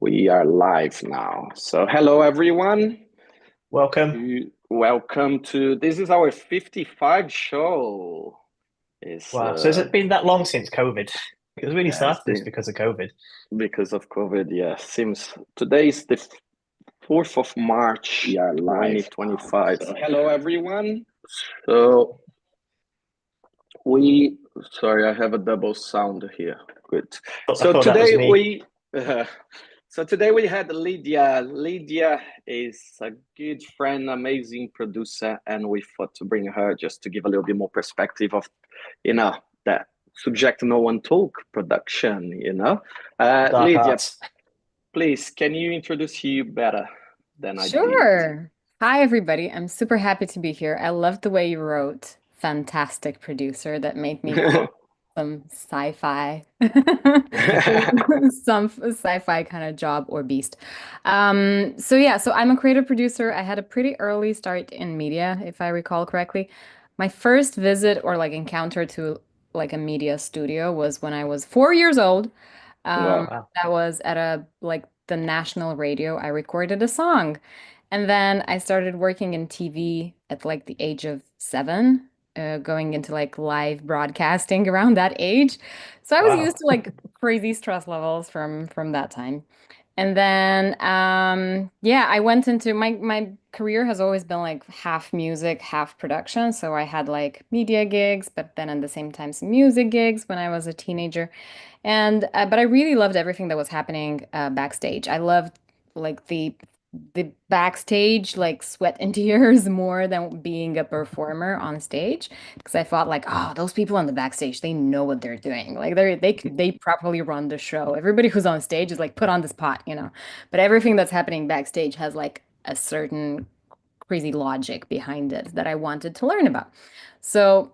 We are live now. So hello everyone. Welcome. Welcome to this is our 55 show. It's Wow. So has it been that long since COVID? Because we really yeah, it's started this been because of COVID. because of COVID. Yeah, seems today is the 4th of March, We are live now. 2025. So Hello everyone. So we sorry, I have a double sound here. Good. I So thought that was today me. we so today we had Lydia. Lydia is a good friend, amazing producer, and we thought to bring her just to give a little bit more perspective of, that subject no one talk production. Dark Lydia, arts. please, can you introduce you better than I did? Sure. Hi, everybody. I'm super happy to be here. I love the way you wrote fantastic producer. That made me feel some sci-fi, some sci-fi kind of job or beast. So I'm a creative producer. I had a pretty early start in media, if I recall correctly. My first visit or like encounter to like a media studio was when I was 4 years old. Um, Wow. Wow. that was at a like the national radio. I recorded a song. And then I started working in TV at like the age of 7, going into like live broadcasting around that age. So I was Wow. used to like crazy stress levels from that time. And then yeah, I went into my career has always been like half music, half production. So I had like media gigs, but then at the same time some music gigs when I was a teenager. And but I really loved everything that was happening backstage. I loved like the backstage like sweat and tears more than being a performer on stage because I thought like, oh, those people on the backstage, they know what they're doing. Like they properly run the show. Everybody who's on stage is like put on the spot. But everything that's happening backstage has like a certain crazy logic behind it that I wanted to learn about. So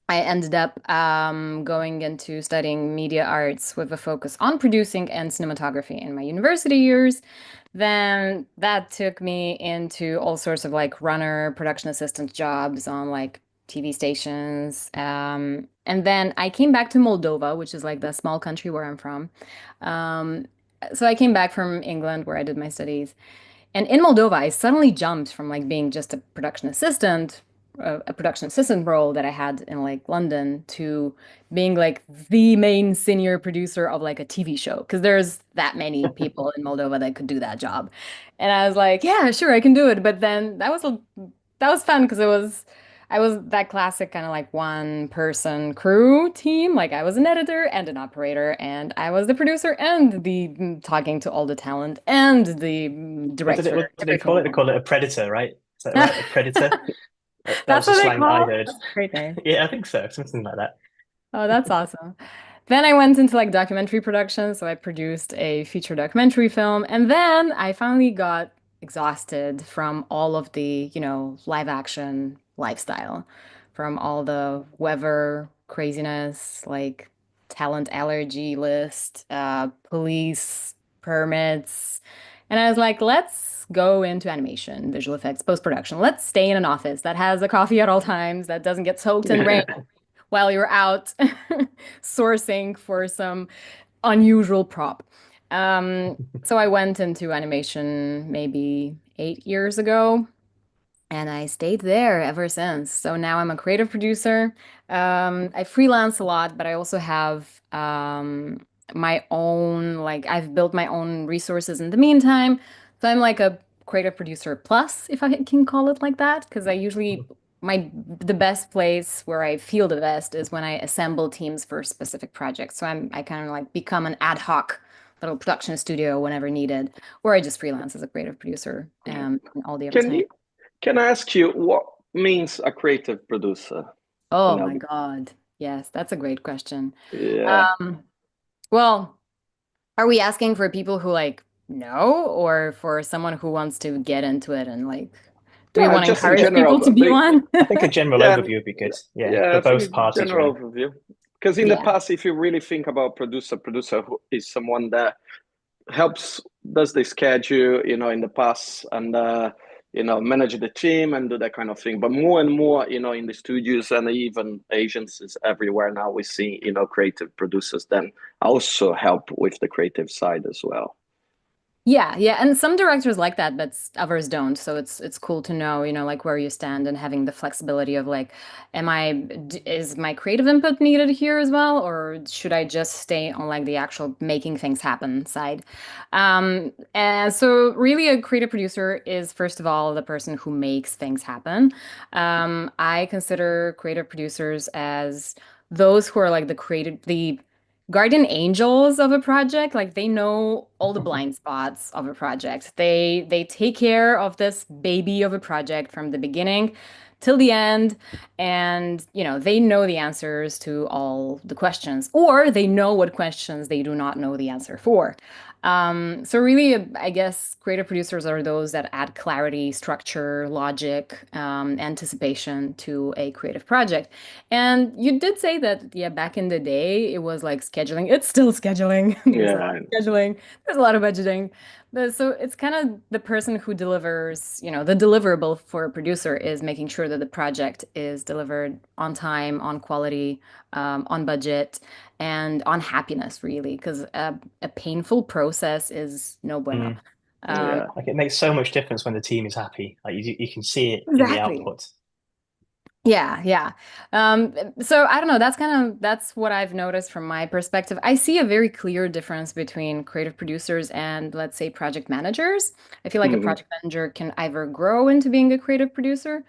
I ended up going into studying media arts with a focus on producing and cinematography in my university years. Then that took me into all sorts of like runner, production assistant jobs on like TV stations. And then I came back to Moldova, which is like the small country where I'm from. Um, so I came back from England where I did my studies. And in Moldova, I suddenly jumped from like being just a production assistant role that I had in like London to being like the main senior producer of like a TV show because there's that many people in Moldova that could do that job. And I was like, yeah, sure, I can do it. But then that was fun because I was that classic kind of like one person crew team. Like I was an editor and an operator, and I was the producer and the talking to all the talent and the director, What did they call it? They everything. call it a predator, right? Is that right? A predator? That was That's the what they slang I call. heard. Great name. Yeah, I think so. Something like that. Oh, that's awesome. Then I went into like documentary production, so I produced a feature documentary film, and then I finally got exhausted from all of the live action lifestyle, from all the weather craziness, like talent allergy list, police permits. And I was like, let's go into animation, visual effects, post-production. Let's stay in an office that has a coffee at all times, that doesn't get soaked in rain while you're out sourcing for some unusual prop. So I went into animation maybe 8 years ago, and I stayed there ever since. So now I'm a creative producer. I freelance a lot, but I also have my own, like, I've built my own resources in the meantime. So I'm like a creative producer plus, if I can call it like that, because I usually the best place where I feel the best is when I assemble teams for specific projects. So I kind of like become an ad hoc little production studio whenever needed, or I just freelance as a creative producer and all the other Can time. you can I ask you what means a creative producer? You Oh know, my God. Yes, that's a great question. yeah. Um, well, are we asking for people who like know or for someone who wants to get into it and like, do we No, want to just in encourage people to general. be one? I think a general Yeah, overview would be good. Yeah, yeah, for I think both a parties, general really. overview. Because in the Yeah. past, if you really think about producer who is someone that helps, does the schedule, in the past, and manage the team and do that kind of thing. But more and more, in the studios and even agencies everywhere now, we see, creative producers then also help with the creative side as well. Yeah, yeah, and some directors like that, but others don't. So it's cool to know, like where you stand and having the flexibility of like, is my creative input needed here as well, or should I just stay on like the actual making things happen side? And so really a creative producer is first of all the person who makes things happen. I consider creative producers as those who are like the guardian angels of a project. Like they know all the blind spots of a project. They take care of this baby of a project from the beginning till the end, and they know the answers to all the questions, or they know what questions they do not know the answer for. So really, I guess creative producers are those that add clarity, structure, logic, anticipation to a creative project. And you did say that, yeah, back in the day, it was like scheduling. It's still scheduling. There's a lot Yeah, of scheduling. There's a lot of budgeting. But so it's kind of the person who delivers, the deliverable for a producer is making sure that the project is delivered on time, on quality, on budget, and on happiness, really, because a painful process is no bueno. Mm. Um, yeah. Like it makes so much difference when the team is happy. Like you can see it in the exactly. output. Yeah, yeah. So I don't know, that's what I've noticed from my perspective. I see a very clear difference between creative producers and let's say project managers. I feel like a Hmm. project manager can either grow into being a creative producer,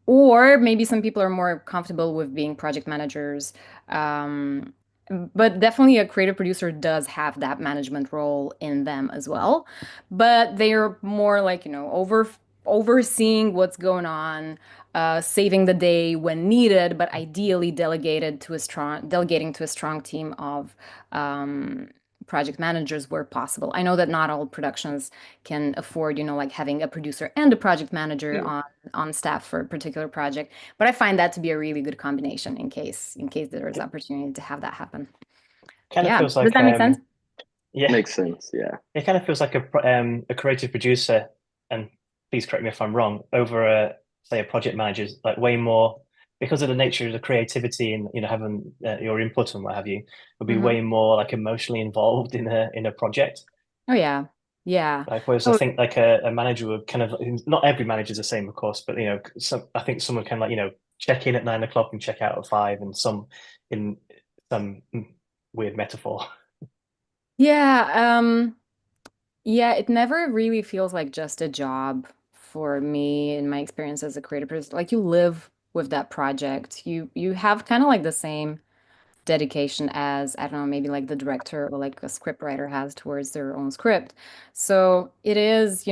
or maybe some people are more comfortable with being project managers. Um, but definitely a creative producer does have that management role in them as well. But they're more like, overseeing what's going on, saving the day when needed, but ideally delegating to a strong team of um, project managers where possible. I know that not all productions can afford, like having a producer and a project manager Yeah. on staff for a particular project, but I find that to be a really good combination in case there is It opportunity to have that happen. kind of Yeah, feels does like that make sense? yeah, Makes sense. Yeah. it kind of feels like a creative producer, and please correct me if I'm wrong, over a say a project manager's like way more because of the nature of the creativity and having your input and what have you, would be Hmm. way more like emotionally involved in a project. Oh yeah, yeah. Like whereas I Oh think like a manager would kind of not every manager's the same, of course, but I think someone can check in at 9 o'clock and check out at 5, and some in some weird metaphor. yeah. Yeah, it never really feels like just a job for me in my experience as a creative producer. Like you live with that project. You have kind of like the same dedication as, I don't know, maybe like the director or like a script writer has towards their own script. So it is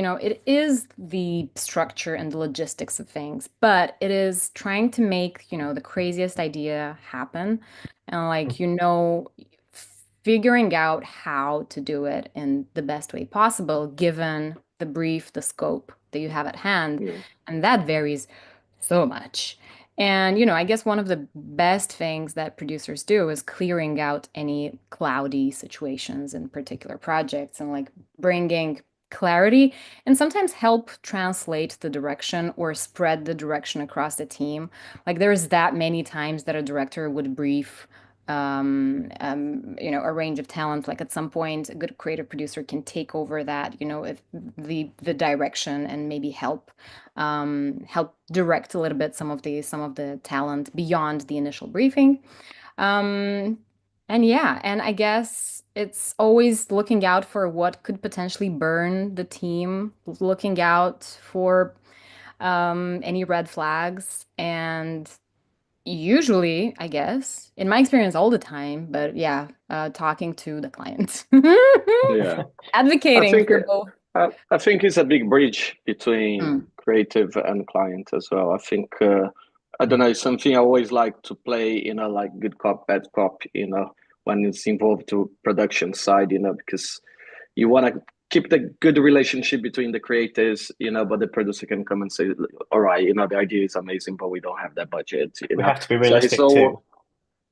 the structure and the logistics of things, but it is trying to make, the craziest idea happen, and like, figuring out how to do it in the best way possible, given the brief, the scope that you have at hand. Yeah. And that varies so much. And, I guess one of the best things that producers do is clearing out any cloudy situations in particular projects and like bringing clarity and sometimes help translate the direction or spread the direction across the team. Like there's that many times that a director would brief a range of talent. Like at some point, a good creative producer can take over that, if the direction and maybe help direct a little bit some of the talent beyond the initial briefing. Um, and yeah, and I guess it's always looking out for what could potentially burn the team, looking out for any red flags, and usually, I guess, in my experience, all the time, but yeah, talking to the client, Yeah. I advocating think for both. I think it's a big bridge between Mm, creative and client as well. I think I don't Mm. know, it's something I always like to play, like good cop, bad cop, when it's involved to production side, because you want to keep the good relationship between the creators, but the producer can come and say, all right, the idea is amazing, but we don't have that budget, We have to be So it's realistic all too.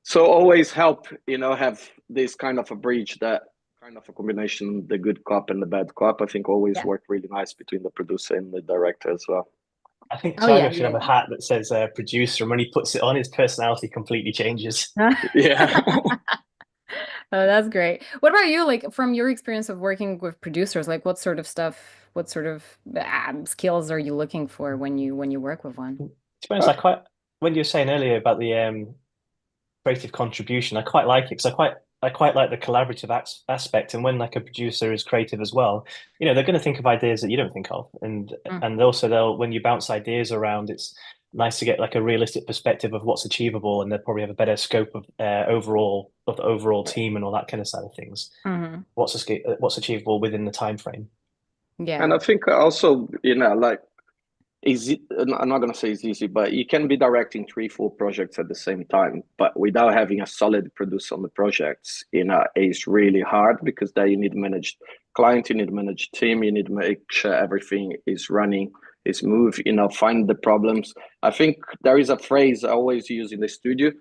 so always help, have this kind of a bridge, that kind of a combination, the good cop and the bad cop. I think always yeah. work really nice between the producer and the director as well. I think Oh yeah, Thiago should have yeah, a hat that says producer, and when he puts it on, his personality completely changes. yeah. Yeah. Oh, that's great. What about you? Like from your experience of working with producers, like what sort of stuff, what sort of skills are you looking for when you work with one? To be honest, Uh, when you were saying earlier about the creative contribution, I quite like it because I quite like the collaborative aspect. And when like a producer is creative as well, they're going to think of ideas that you don't think of, Mm, and also they'll when you bounce ideas around, it's nice to get like a realistic perspective of what's achievable, and they'll probably have a better scope of the overall team and all that kind of side of things. hmm. What's achievable within the time frame. and Yeah. I think also, like easy, I'm not going to say it's easy, but you can be directing three, four projects at the same time. But without having a solid producer on the projects, it's really hard because then you need to manage client, you need to manage team, you need to make sure everything is running, is smooth, find the problems. I think there is a phrase I always use in the studio.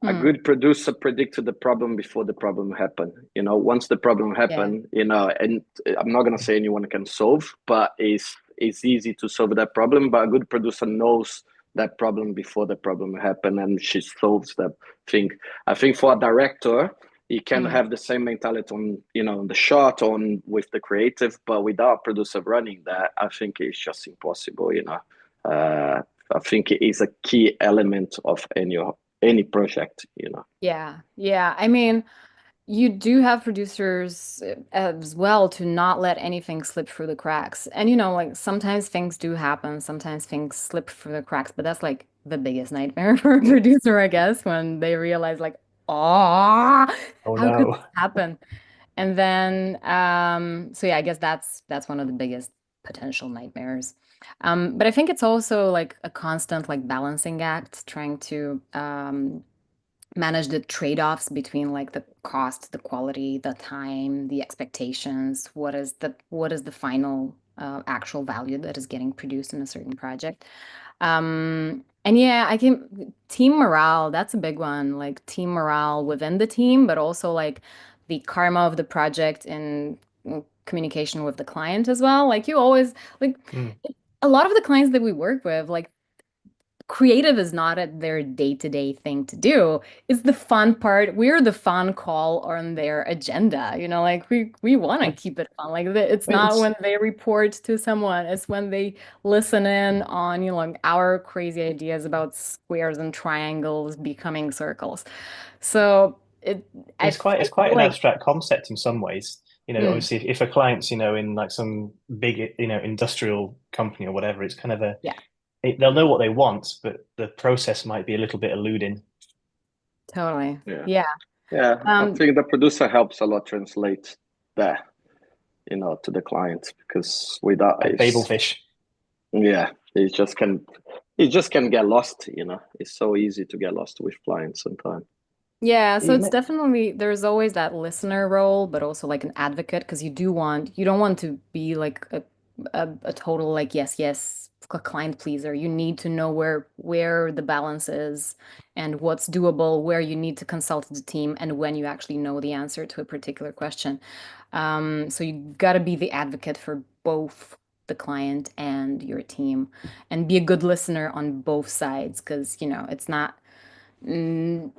A Mm, good producer predicted the problem before the problem happened. Once the problem yeah. happened, and I'm not gonna say anyone can solve, but it's easy to solve that problem. But a good producer knows that problem before the problem happened, and she solves that thing. I think for a director, he can Mm, have the same mentality on the shot on with the creative, but without a producer running that, I think it's just impossible. I think it is a key element of any project. yeah. Yeah. I mean, you do have producers as well to not let anything slip through the cracks. And like sometimes things do happen, sometimes things slip through the cracks, but that's like the biggest nightmare for a producer, I guess, when they realize like, oh, Oh how could no. this happen? And then so yeah, I guess that's one of the biggest potential nightmares. But I think it's also like a constant like balancing act, trying to manage the trade-offs between like the cost, the quality, the time, the expectations. What is the final actual value that is getting produced in a certain project? And yeah, I can team morale, that's a big one. Like team morale within the team, but also like the karma of the project in communication with the client as well. Like you always like Mm. a lot of the clients that we work with, like creative is not their day-to-day thing to do. It's the fun part. We're the fun call on their agenda. Like we want to keep it fun. Like it's not It's when they report to someone, it's when they listen in on, like our crazy ideas about squares and triangles becoming circles. So I it's feel quite an like abstract concept in some ways. mm, Obviously, if a client's in like some big industrial company or whatever, it's kind of yeah, they'll know what they want, but the process might be a little bit eluding. totally. Yeah. Yeah. Yeah, I Um, think the producer helps a lot translate that, to the client because without Like it's Babelfish. yeah, it just can get lost. It's so easy to get lost with clients sometimes. Yeah, so You it's know, definitely there's always that listener role, but also like an advocate because you don't want to be like a total like yes, yes, client pleaser. You need to know where the balance is and what's doable, where you need to consult the team, and when you actually know the answer to a particular question. So you got to be the advocate for both the client and your team, and be a good listener on both sides because it's not. mm,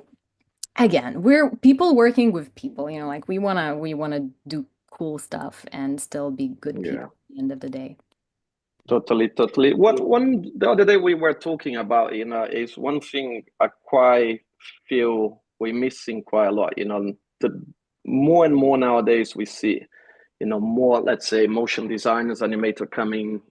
Again, we're people working with people, like we wanna do cool stuff and still be good Yeah. people at the end of the day. Totally, totally. One the other day we were talking about, is one thing I quite feel we're missing quite a lot. The more and more nowadays we see, more, let's say, motion designers, animator coming,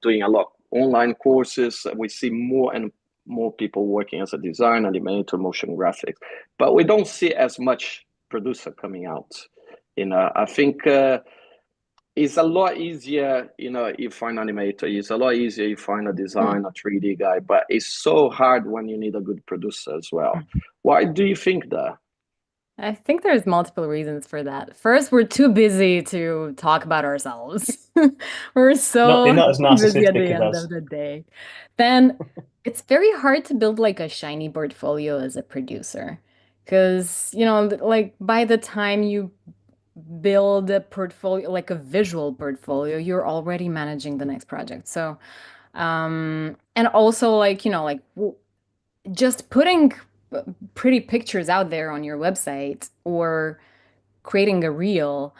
doing a lot online courses. We see more and more people working as a design animator, motion graphics, but we don't see as much producer coming out. I think. It's a lot easier, you find animator. It's a lot easier you find a Hmm. design, a 3D guy, but it's so hard when you need a good producer as well. Why do you think that? I think there's multiple reasons for that. First, we're too busy to talk about ourselves. We're not they're so not as busy at narcissistic the as end of us. the day. Then it's very hard to build like a shiny portfolio as a producer. Because, like by the time you build a portfolio, like a visual portfolio, you're already managing the next project. So, and also like, just putting pretty pictures out there on your website or creating a reel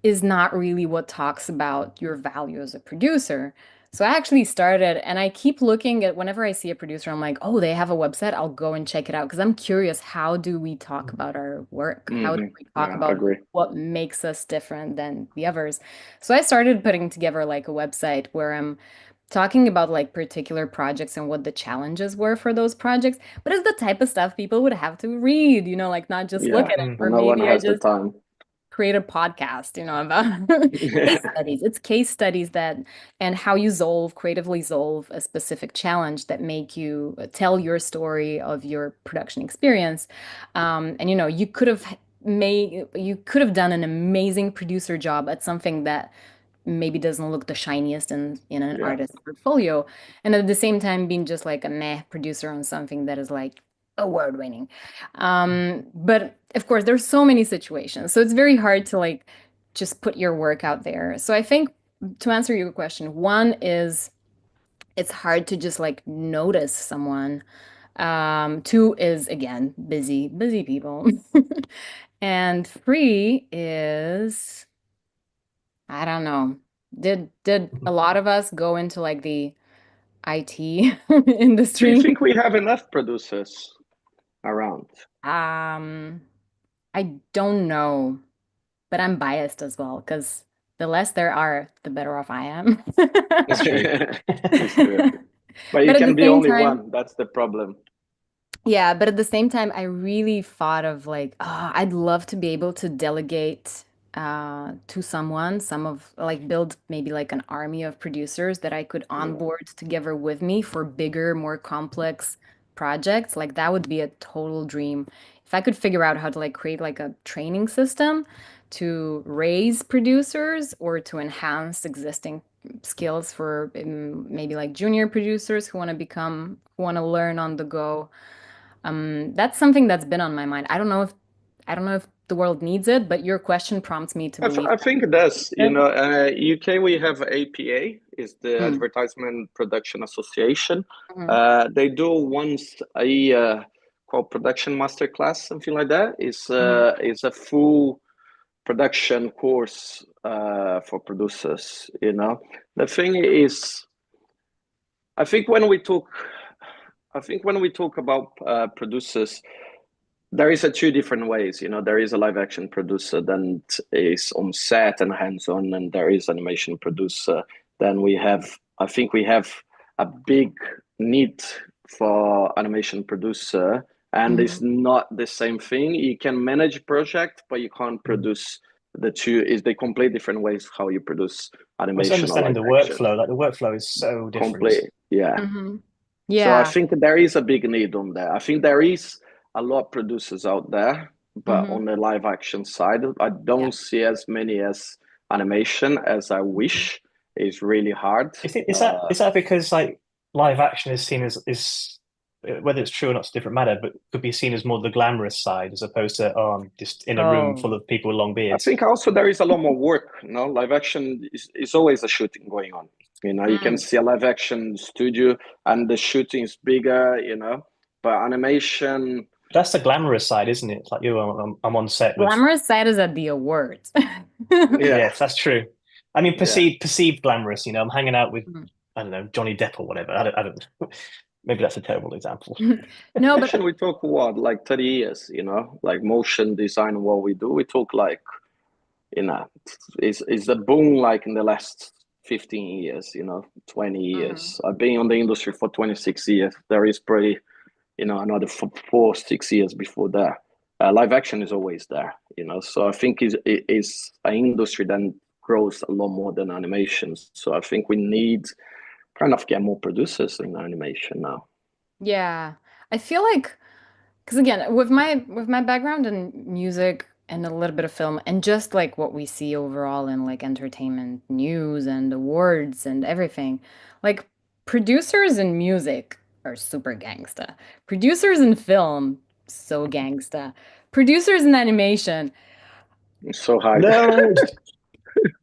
is not really what talks about your value as a producer. So I actually started, and I keep looking at whenever I see a producer, I'm like, oh, they have a website. I'll go and check it out because I'm curious. How do we talk about our work? How do we talk Yeah, I about agree. what makes us different than the others? So I started putting together like a website where I'm talking about like particular projects and what the challenges were for those projects. But it's the type of stuff people would have to read, like not just look Yeah, at it. Mm. Or and no one maybe I has the just time. create a podcast, about case Yeah. studies. It's case studies that and how you creatively solve a specific challenge that make you tell your story of your production experience. And you could have done an amazing producer job at something that maybe doesn't look the shiniest in an Yeah. artist's portfolio, and at the same time being just like a meh producer on something that is like award winning. But of course, there's so many situations, so it's very hard to like just put your work out there. So I think to answer your question, one is it's hard to just like notice someone. Two is again busy people, and three is I don't know. Did a lot of us go into like the IT Do you industry? think we have enough producers around? Um, I don't know, but I'm biased as well because the less there are, the better off I am. It's true. It's true. But you But at the can be same only time, one. That's the problem. yeah, but at the same time, I really thought of like, I'd love to be able to delegate to someone, some of like build maybe like an army of producers that I could Yeah. onboard together with me for bigger, more complex projects. Like that would be a total dream. If I could figure out how to like create like a training system to raise producers or to enhance existing skills for maybe like junior producers who want to learn on the go. That's something that's been on my mind. I don't know if the world needs it, but your question prompts me to believe I think it does. that. UK, we have APA, is the Mm, Advertisement Production Association. mhm, They do once a year called Production Masterclass, something like that. mhm, It's a full production course for producers. The thing is, I think when we talk, I think when we talk about producers, there is a two different ways. There is a live action producer that is on set and hands on, and there is animation producer. Then I think we have a big need for animation producer, and it's mhm. not the same thing. You can manage a project, but you can't Mm. produce the two. Is they complete different ways how you produce It's animation or understanding live the action. workflow. Like the workflow is so different. Complete, yeah. Mhm. So I Yeah. think there is a big need on there. I think there is a lot of producers out there, but Mhm. on the live action side, I Yeah. don't see as many as animation as I Mhm. wish. It's really hard. Is that because like live action is seen as whether it's true or not, it's a different matter, but could be seen as more the glamorous side as opposed to I'm just in a room Oh. full of people with long I beards. think also there is a lot more work. Live action is always a shooting going on. You can Mm. see a live action studio and the shooting is bigger. But animation, That's the glamorous side, isn't it? It's like I'm on set with. Glamorous side is at the awards. yeah, Yes, that's true. I mean, yeah. perceived glamorous. I'm hanging out with Mhm. I don't know Johnny Depp or whatever. I don't. Maybe that's a terrible example. No, Animation, but we talk what, like 30 years, like motion design, what we do. We talk like, you know, it's a boom like in the last 15 years, 20 Mhm. years. I've been on the industry for 26 years. There is probably, another 4, 6 years before that. Live action is always there, so I think it's an industry that grows a lot more than animations. So I think we need kind of get more producers in animation now. yeah, I feel like because again, with my background in music and a little bit of film and just like what we see overall in like entertainment news and awards and everything, like producers in music are super gangsta. Producers in film, so gangsta. Producers in animation, So hard. No,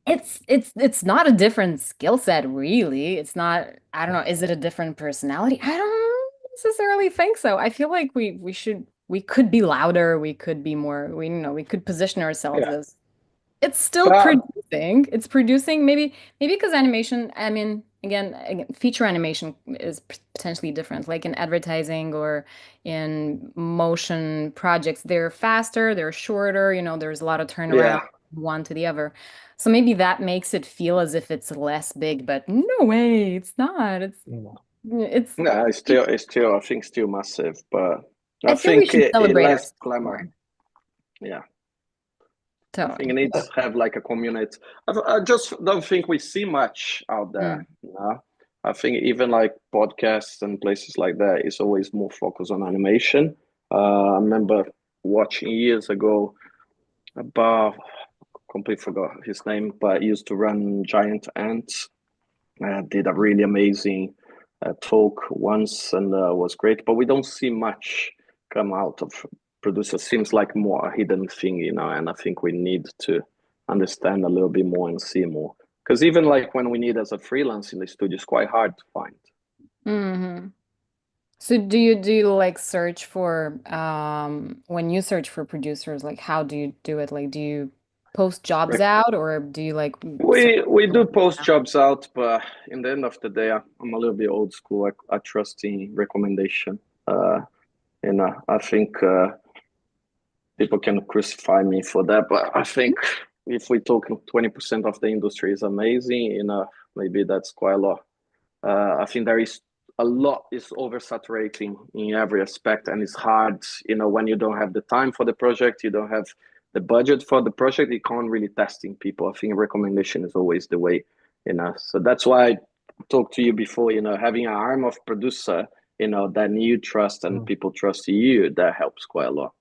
it's not a different skill set, really. It's not, I don't know, is it a different personality? I don't necessarily think so. I feel like we should we could be louder, we could be more, we could position ourselves Yeah. as it's still But producing. It's producing maybe because animation, I mean, again, feature animation is potentially different. Like in advertising or in motion projects, they're faster, they're shorter, there's a lot of turnaround yeah, one to the other. So maybe that makes it feel as if it's less big, but no way, it's not. It's yeah, I think still massive, but I I feel we think should it celebrate less ourselves glamour. more. Yeah. I think it Totally. needs to have like a community. I just don't think we see much out Mm. there. I think even like podcasts and places like that is always more focused on animation. I remember watching years ago about completely forgot his name, but he used to run Giant Ants. Did a really amazing talk once and was great, but we don't see much come out of producers. Seems like more a hidden thing, and I think we need to understand a little bit more and see more. Because even like when we need as a freelance in the studio, it's quite hard to find. Hmm. So do you like search for when you search for producers, like how do you do it? Like do you post jobs out or do you like search We do for post them? jobs out, but in the end of the day, I'm a little bit old school. I trust in recommendation. I think people can crucify me for that, but I think if we talk 20% of the industry is amazing, maybe that's quite a lot. I think there is a lot is oversaturating in every aspect, and it's hard, when you don't have the time for the project, you don't have the budget for the project, you can't really testing people. I think recommendation is always the way, So that's why I talked to you before, having an arm of producer, that you trust and people trust you, that helps quite a lot.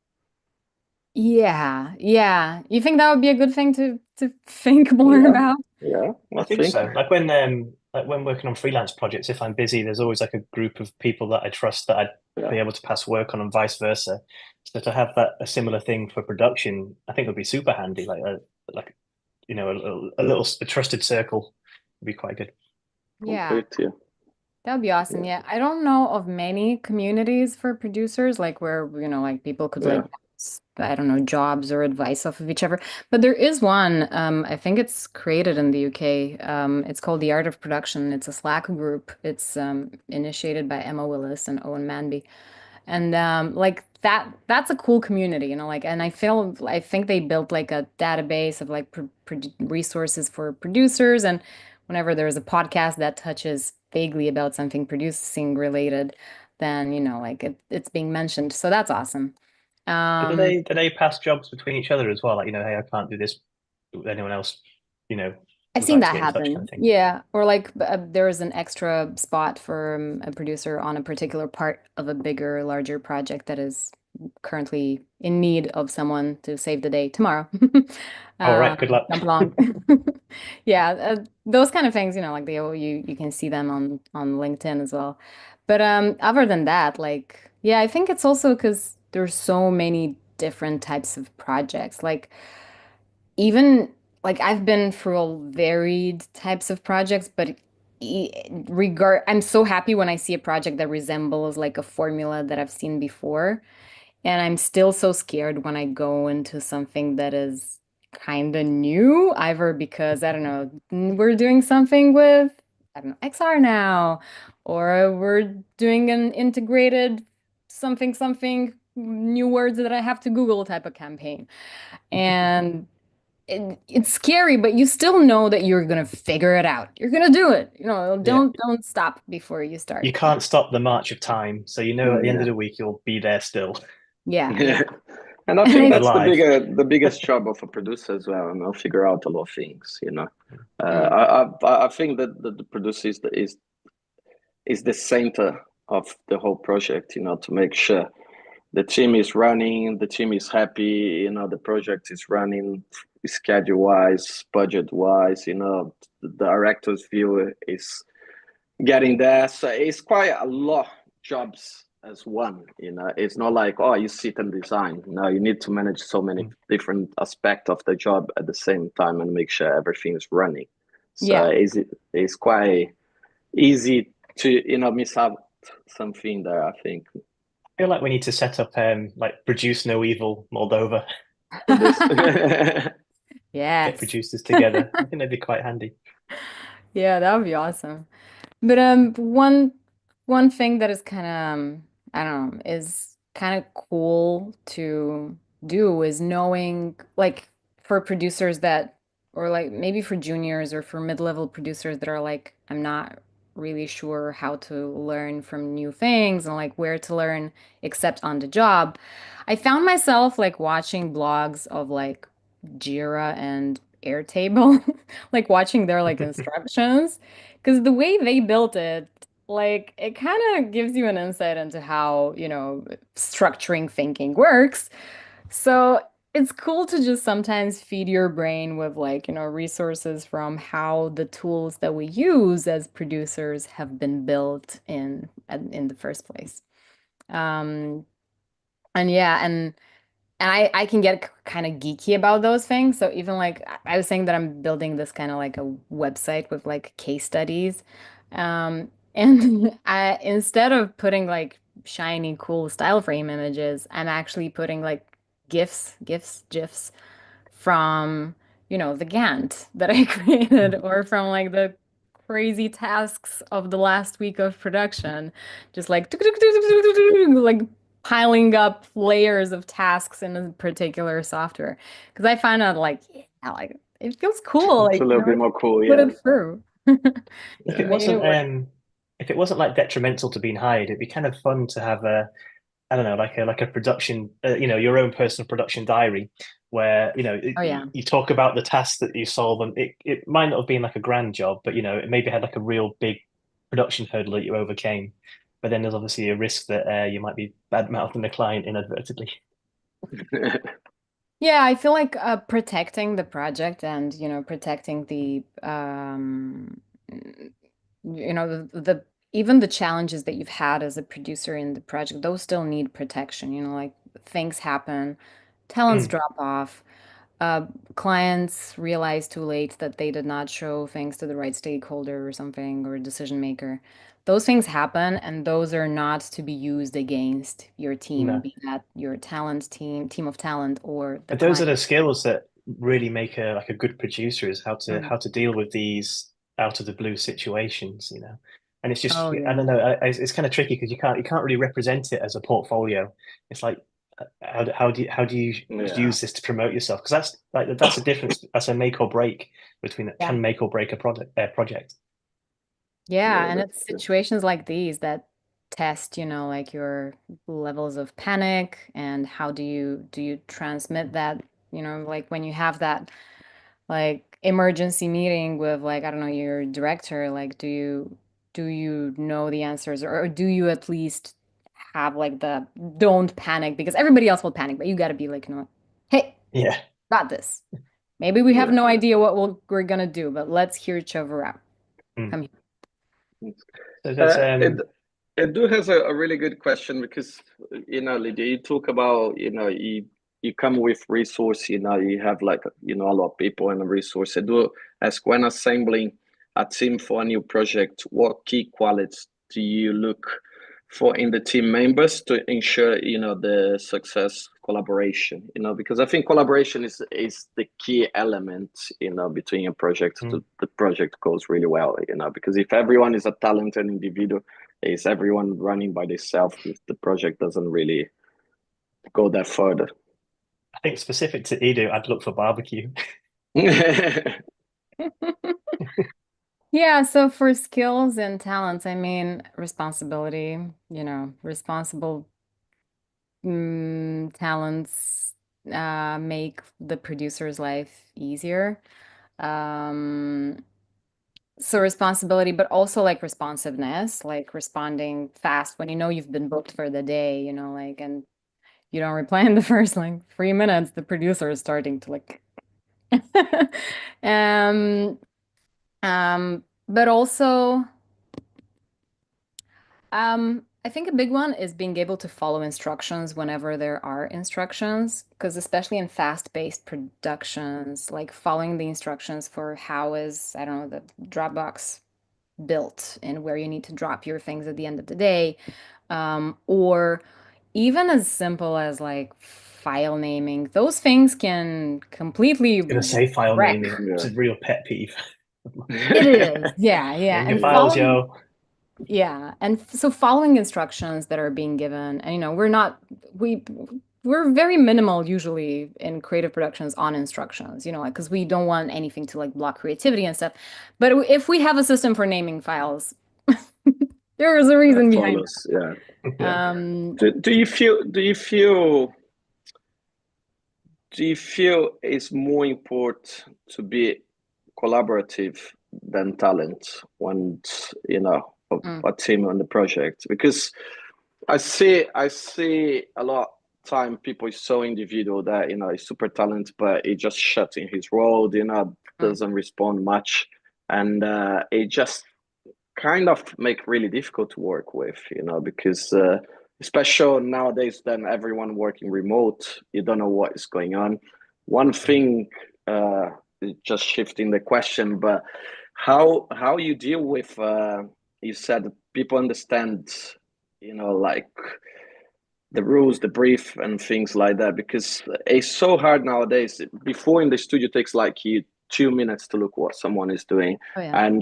Yeah, yeah. You think that would be a good thing to think more Yeah, about? yeah, I I think think. so. Like when working on freelance projects, if I'm busy, there's always like a group of people that I trust that I'd Yeah, be able to pass work on and vice versa. So to have that a similar thing for production, I think would be super handy. Like a trusted circle would be quite good. Yeah. complete. Yeah, That would be awesome. yeah, Yeah. I don't know of many communities for producers, like where, like people could yeah. like, I don't know, jobs or advice off of each other. But there is one, I think it's created in the UK. It's called The Art of Production. It's a Slack group. It's initiated by Emma Willis and Owen Manby. And like that's a cool community, like, and I think they built like a database of like resources for producers, and whenever there's a podcast that touches vaguely about something producing related, then like it's being mentioned. So that's awesome. But do Um, they pass jobs between each other as well? Like, hey, I can't do this. Anyone else, you know, I've would seen like to that get in touch kind happen. of thing. Yeah. Or like there is an extra spot for a producer on a particular part of a bigger, larger project that is currently in need of someone to save the day tomorrow. All right, good luck. Jump along. Yeah, those kind of things, like you can see them on LinkedIn as well. But other than that, like yeah, I think it's also because there's so many different types of projects. Like even like I've been through all varied types of projects, but I'm so happy when I see a project that resembles like a formula that I've seen before. And I'm still so scared when I go into something that is kind of new, either because, I don't know, we're doing something with, I don't know, XR now, or we're doing an integrated something, new words that I have to Google type of campaign. And it's scary, but you still know that you're gonna figure it out. You're gonna do it. Yeah, Don't stop before you you start. can't stop the march of time, so at the end of Yeah. the week you'll be there still, Yeah, yeah. Yeah. And I And think I that's alive. the biggest job of a producer as well, and I'll figure out a lot of things. mm, I think that the producer is the center of the whole project, to make sure the team is running, the team is happy, the project is running schedule wise, budget wise, the director's view is getting there. So it's quite a lot of jobs as one. It's not like, oh, you sit and design. No, you need to manage so many different aspects of the job at the same time and make sure everything is running. So yeah. it's quite easy to miss out something there, I think. feel like we need to set up like Produce No Evil Moldova, This get Yes. producers together. I think that'd be quite handy. Yeah, that would be awesome. But one thing that is kind of I don't know is kind of cool to do is knowing like for producers that or like maybe for juniors or for mid-level producers that are like I'm not really sure how to learn from new things and like where to learn except on the job. I found myself like watching blogs of like Jira and Airtable, like watching their like instructions. Because the way they built it, like it kind of gives you an insight into how, structuring thinking works. So it's cool to just sometimes feed your brain with like, resources from how the tools that we use as producers have been built in the first place. Um, and yeah, and I can get kind of geeky about those things. So even like I was saying that I'm building this kind of like a website with like case studies. And I instead of putting like shiny, cool style frame images, I'm actually putting like GIFs from, the Gantt that I created or from like the crazy tasks of the last week of production. Just like like piling up layers of tasks in a particular software. Because I find out like, yeah, like it feels cool, it's a like, little bit more cool, put yeah. it through. If Yeah. it Made it wasn't work. if it wasn't like detrimental to being hired, it'd be kind of fun to have a I don't know, like a production, your own personal production diary, where Oh yeah. you talk about the tasks that you solve, and it might not have been like a grand job, but it maybe had like a real big production hurdle that you overcame. But then there's obviously a risk that you might be bad mouthing the client inadvertently. Yeah, I feel like protecting the project and, protecting the the even the challenges that you've had as a producer in the project, those still need protection, like things happen, talents Mm. drop off, uh, clients realize too late that they did not show things to the right stakeholder or something or decision maker. Those things happen, and those are not to be used against your team, No, be that your talent team of talent, or the but those are client. the skills that really make a good producer is Mm. how to deal with these out of the blue situations. And it's just Oh I yeah. don't know, it's kind of tricky because you can't really represent it as a portfolio. It's like how do you Yeah. use this to promote yourself? Because that's a difference. That's a make or break between that Yeah. can make or break a project. Yeah, Yeah, and that's it's true. situations like these that test, like your levels of panic and how do you transmit that, like when you have that like emergency meeting with like, I don't know, your director, like do you know the answers or do you at least have like the don't panic because everybody else will panic, but you got to be like, hey, Yeah. got this. Maybe we have Yeah. no idea what we're gonna do, but let's hear each other out. Mm. Come here. So there's It it do has a really good question because Lydia, you talk about you come with resource, you have like a lot of people and a resource. I do ask when assembling a team for a new project, what key qualities do you look for in the team members to ensure the success collaboration? Because I think collaboration is the key element between a project mm. the project goes really well, because if everyone is a talented individual, is everyone running by themselves, the project doesn't really go that further. I think specific to Edo, I'd look for barbecue. Yeah, so for skills and talents, I mean, responsibility, responsible talents make the producer's life easier. Um, so responsibility, but also like responsiveness, like responding fast when you know you've been booked for the day, like, and you don't reply in the first like 3 minutes, the producer is starting to like, um, but also. I think a big one is being able to follow instructions whenever there are instructions, because especially in fast-paced productions, like following the instructions for how is, I don't know, the Dropbox built and where you need to drop your things at the end of the day, or even as simple as like file naming, those things can completely Gonna say file wreck. naming. It's a real pet peeve. It is, yeah, yeah. Name your And files, following, yo. yeah, and so following instructions that are being given, and we're very minimal usually in creative productions on instructions, like because we don't want anything to like block creativity and stuff. But if we have a system for naming files, there is a reason That behind follows, yeah. Yeah. Do you feel it's more important to be collaborative than talent when a team on the project? Because I see a lot time people is so individual that he's super talented, but he just shuts in his role, doesn't respond much, and it just kind of make really difficult to work with, because especially nowadays, then everyone working remote, you don't know what is going on. One thing, just shifting the question, but how you deal with, you said people understand, like the rules, the brief, and things like that, because it's so hard nowadays. Before in the studio takes like you 2 minutes to look what someone is doing, Oh yeah. and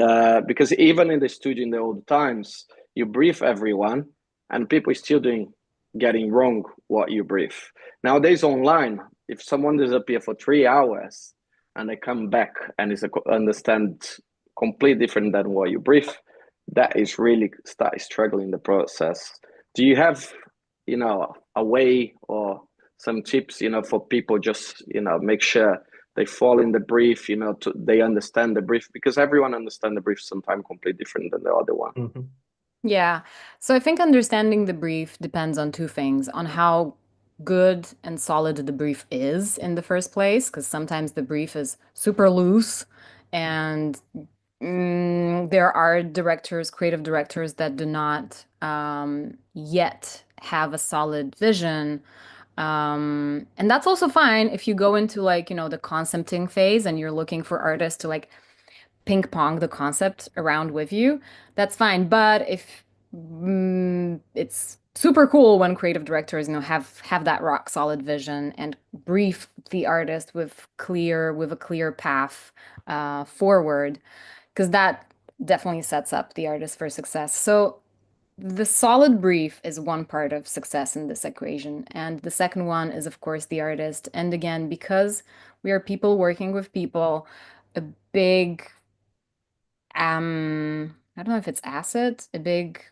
because even in the studio in the old times, you brief everyone, and people are still getting wrong what you brief. Nowadays online, if someone disappear for 3 hours and they come back and understand completely different than what you brief, that is really start struggling the process. Do you have a way or some tips, for people just, make sure they fall in the brief, they understand the brief, because everyone understand the brief sometimes completely different than the other one. Mm-hmm. Yeah. So I think understanding the brief depends on two things, on how good and solid the brief is in the first place, because sometimes the brief is super loose and there are creative directors that do not yet have a solid vision. And that's also fine if you go into like, the concepting phase and you're looking for artists to like ping pong the concept around with you, that's fine. But if it's super cool when creative directors, have that rock solid vision and brief the artist with a clear path forward, because that definitely sets up the artist for success. So the solid brief is one part of success in this equation. And the second one is, of course, the artist. And again, because we are people working with people, a big, I don't know if it's asset, a big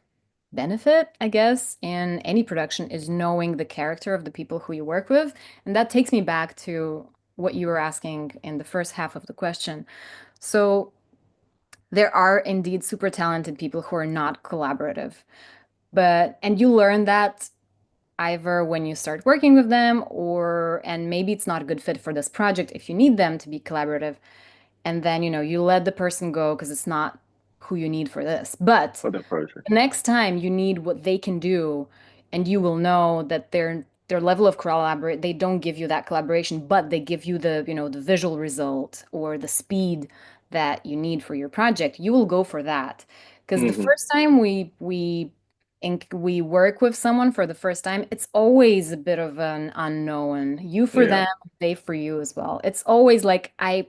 benefit, I guess, in any production is knowing the character of the people who you work with. And that takes me back to what you were asking in the first half of the question. So there are indeed super talented people who are not collaborative. And you learn that either when you start working with them, and maybe it's not a good fit for this project if you need them to be collaborative. And then, you let the person go because it's not who you need for this. But For the project. the next time you need what they can do, and you will know that their level of collaborate, they don't give you that collaboration, but they give you the visual result or the speed that you need for your project, you will go for that. Because the first time we work with someone for the first time, it's always a bit of an unknown. You for them, they for you as well. It's always like, I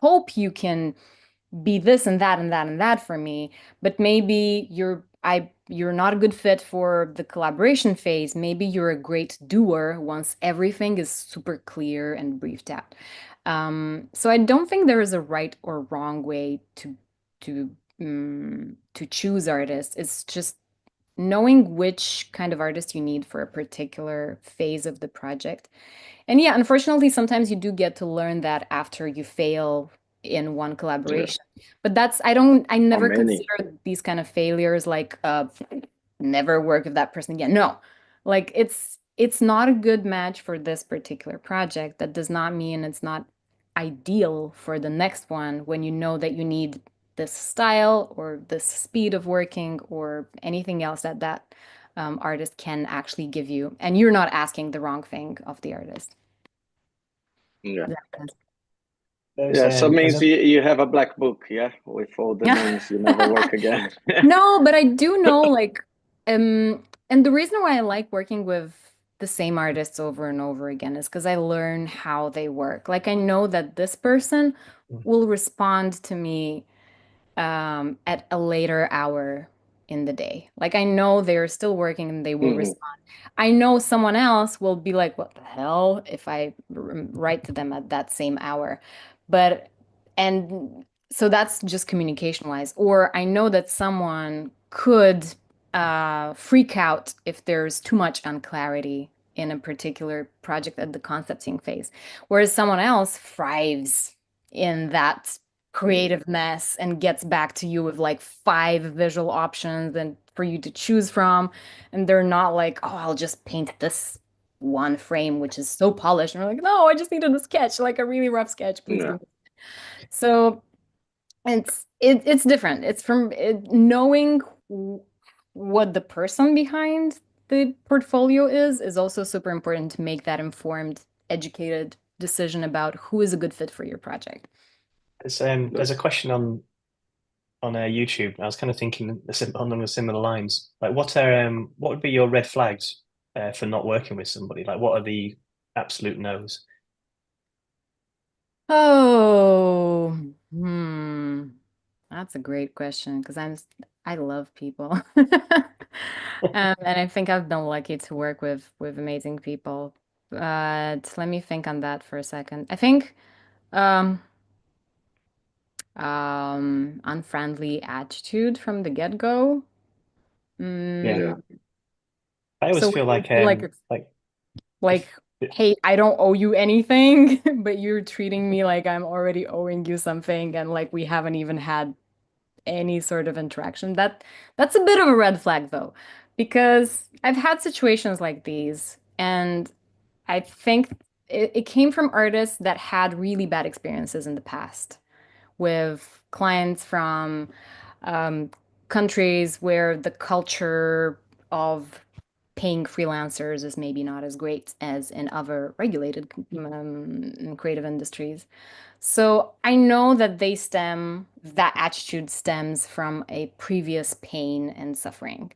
hope you can be this and that and that and that for me, but maybe you're not a good fit for the collaboration phase. Maybe you're a great doer once everything is super clear and briefed out. So I don't think there is a right or wrong way to choose artists. It's just knowing which kind of artist you need for a particular phase of the project. And yeah, unfortunately, sometimes you do get to learn that after you fail in one collaboration. But I How never many? consider these kind of failures like never work with that person again. No. Like it's not a good match for this particular project. That does not mean it's not ideal for the next one when you know that you need this style or this speed of working or anything else that artist can actually give you. And you're not asking the wrong thing of the artist. Yeah. There's, So it means there's you have a black book, with all the names you never work again. No, but I do know, like, And the reason why I like working with the same artists over and over again is because I learn how they work. Like I know that this person Mm. will respond to me at a later hour in the day. Like I know they're still working and they will Mhm. respond. I know someone else will be like, what the hell if I write to them at that same hour? But, and so that's just communication wise. Or I know that someone could freak out if there's too much unclarity in a particular project at the concepting phase, whereas someone else thrives in that creative mess and gets back to you with like five visual options and for you to choose from. And they're not like, oh, I'll just paint this one frame, which is so polished. And we're like, no, I just needed a sketch, like a really rough sketch. Please Yeah. give me. So it's different. It's from knowing what the person behind the portfolio is also super important to make that informed, educated decision about who is a good fit for your project. There's a question on YouTube. I was kind of thinking along the similar lines. Like, what would be your red flags for not working with somebody? Like, what are the absolute no's? Oh, that's a great question because I love people. And I think I've been lucky to work with amazing people. But let me think on that for a second. I think um unfriendly attitude from the get-go. Yeah, Yeah. Mm, I always so feel when you feel like, if hey, I don't owe you anything, but you're treating me like I'm already owing you something, and like we haven't even had any sort of interaction. That's a bit of a red flag though, because I've had situations like these, and I think it came from artists that had really bad experiences in the past with clients from um, countries where the culture of paying freelancers is maybe not as great as in other regulated creative industries. So I know that that attitude stems from a previous pain and suffering.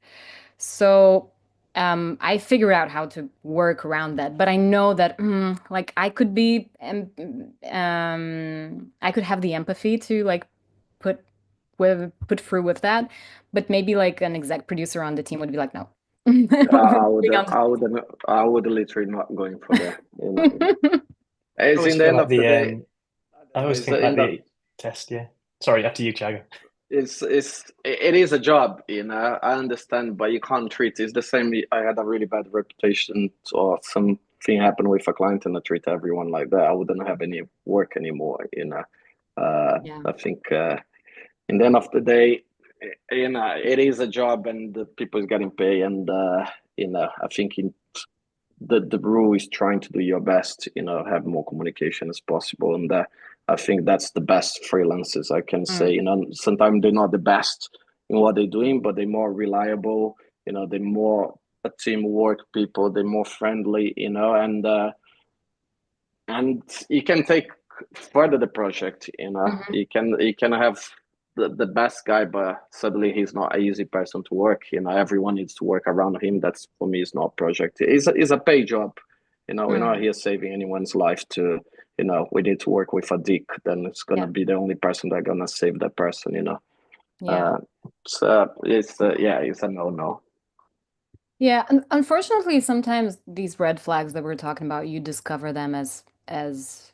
So I figure out how to work around that. But I know that like I could have the empathy to like put put through with that. But maybe like an exec producer on the team would be like, no. We're I would, moving on I would, I would literally not going for that. to- I It's always in the feel end like of the day. I I don't know. always It's think like in the the test. Yeah. Sorry, after you, Thiago. it is a job, I understand, but you can't treat it's the same. I had a really bad reputation, or something happened with a client, and I treat everyone like that. I wouldn't have any work anymore. Yeah. I think in the end of the day, it is a job, and the people is getting paid, and I think the rule is trying to do your best, have more communication as possible, and I think that's the best freelancers I can say. Mm, Sometimes they're not the best in what they're doing, but they're more reliable. They're more a teamwork people. They're more friendly. And you can take further the project. mhm. You can have the best guy, but suddenly he's not an easy person to work. Everyone needs to work around him. That's, for me, is not a project. It's a pay job. We're not Mm, here saving anyone's life. We need to work with a dick, then it's gonna yeah. be the only person that's gonna save that person. Yeah. uh so it's a no. Yeah, unfortunately, sometimes these red flags that we're talking about, you discover them as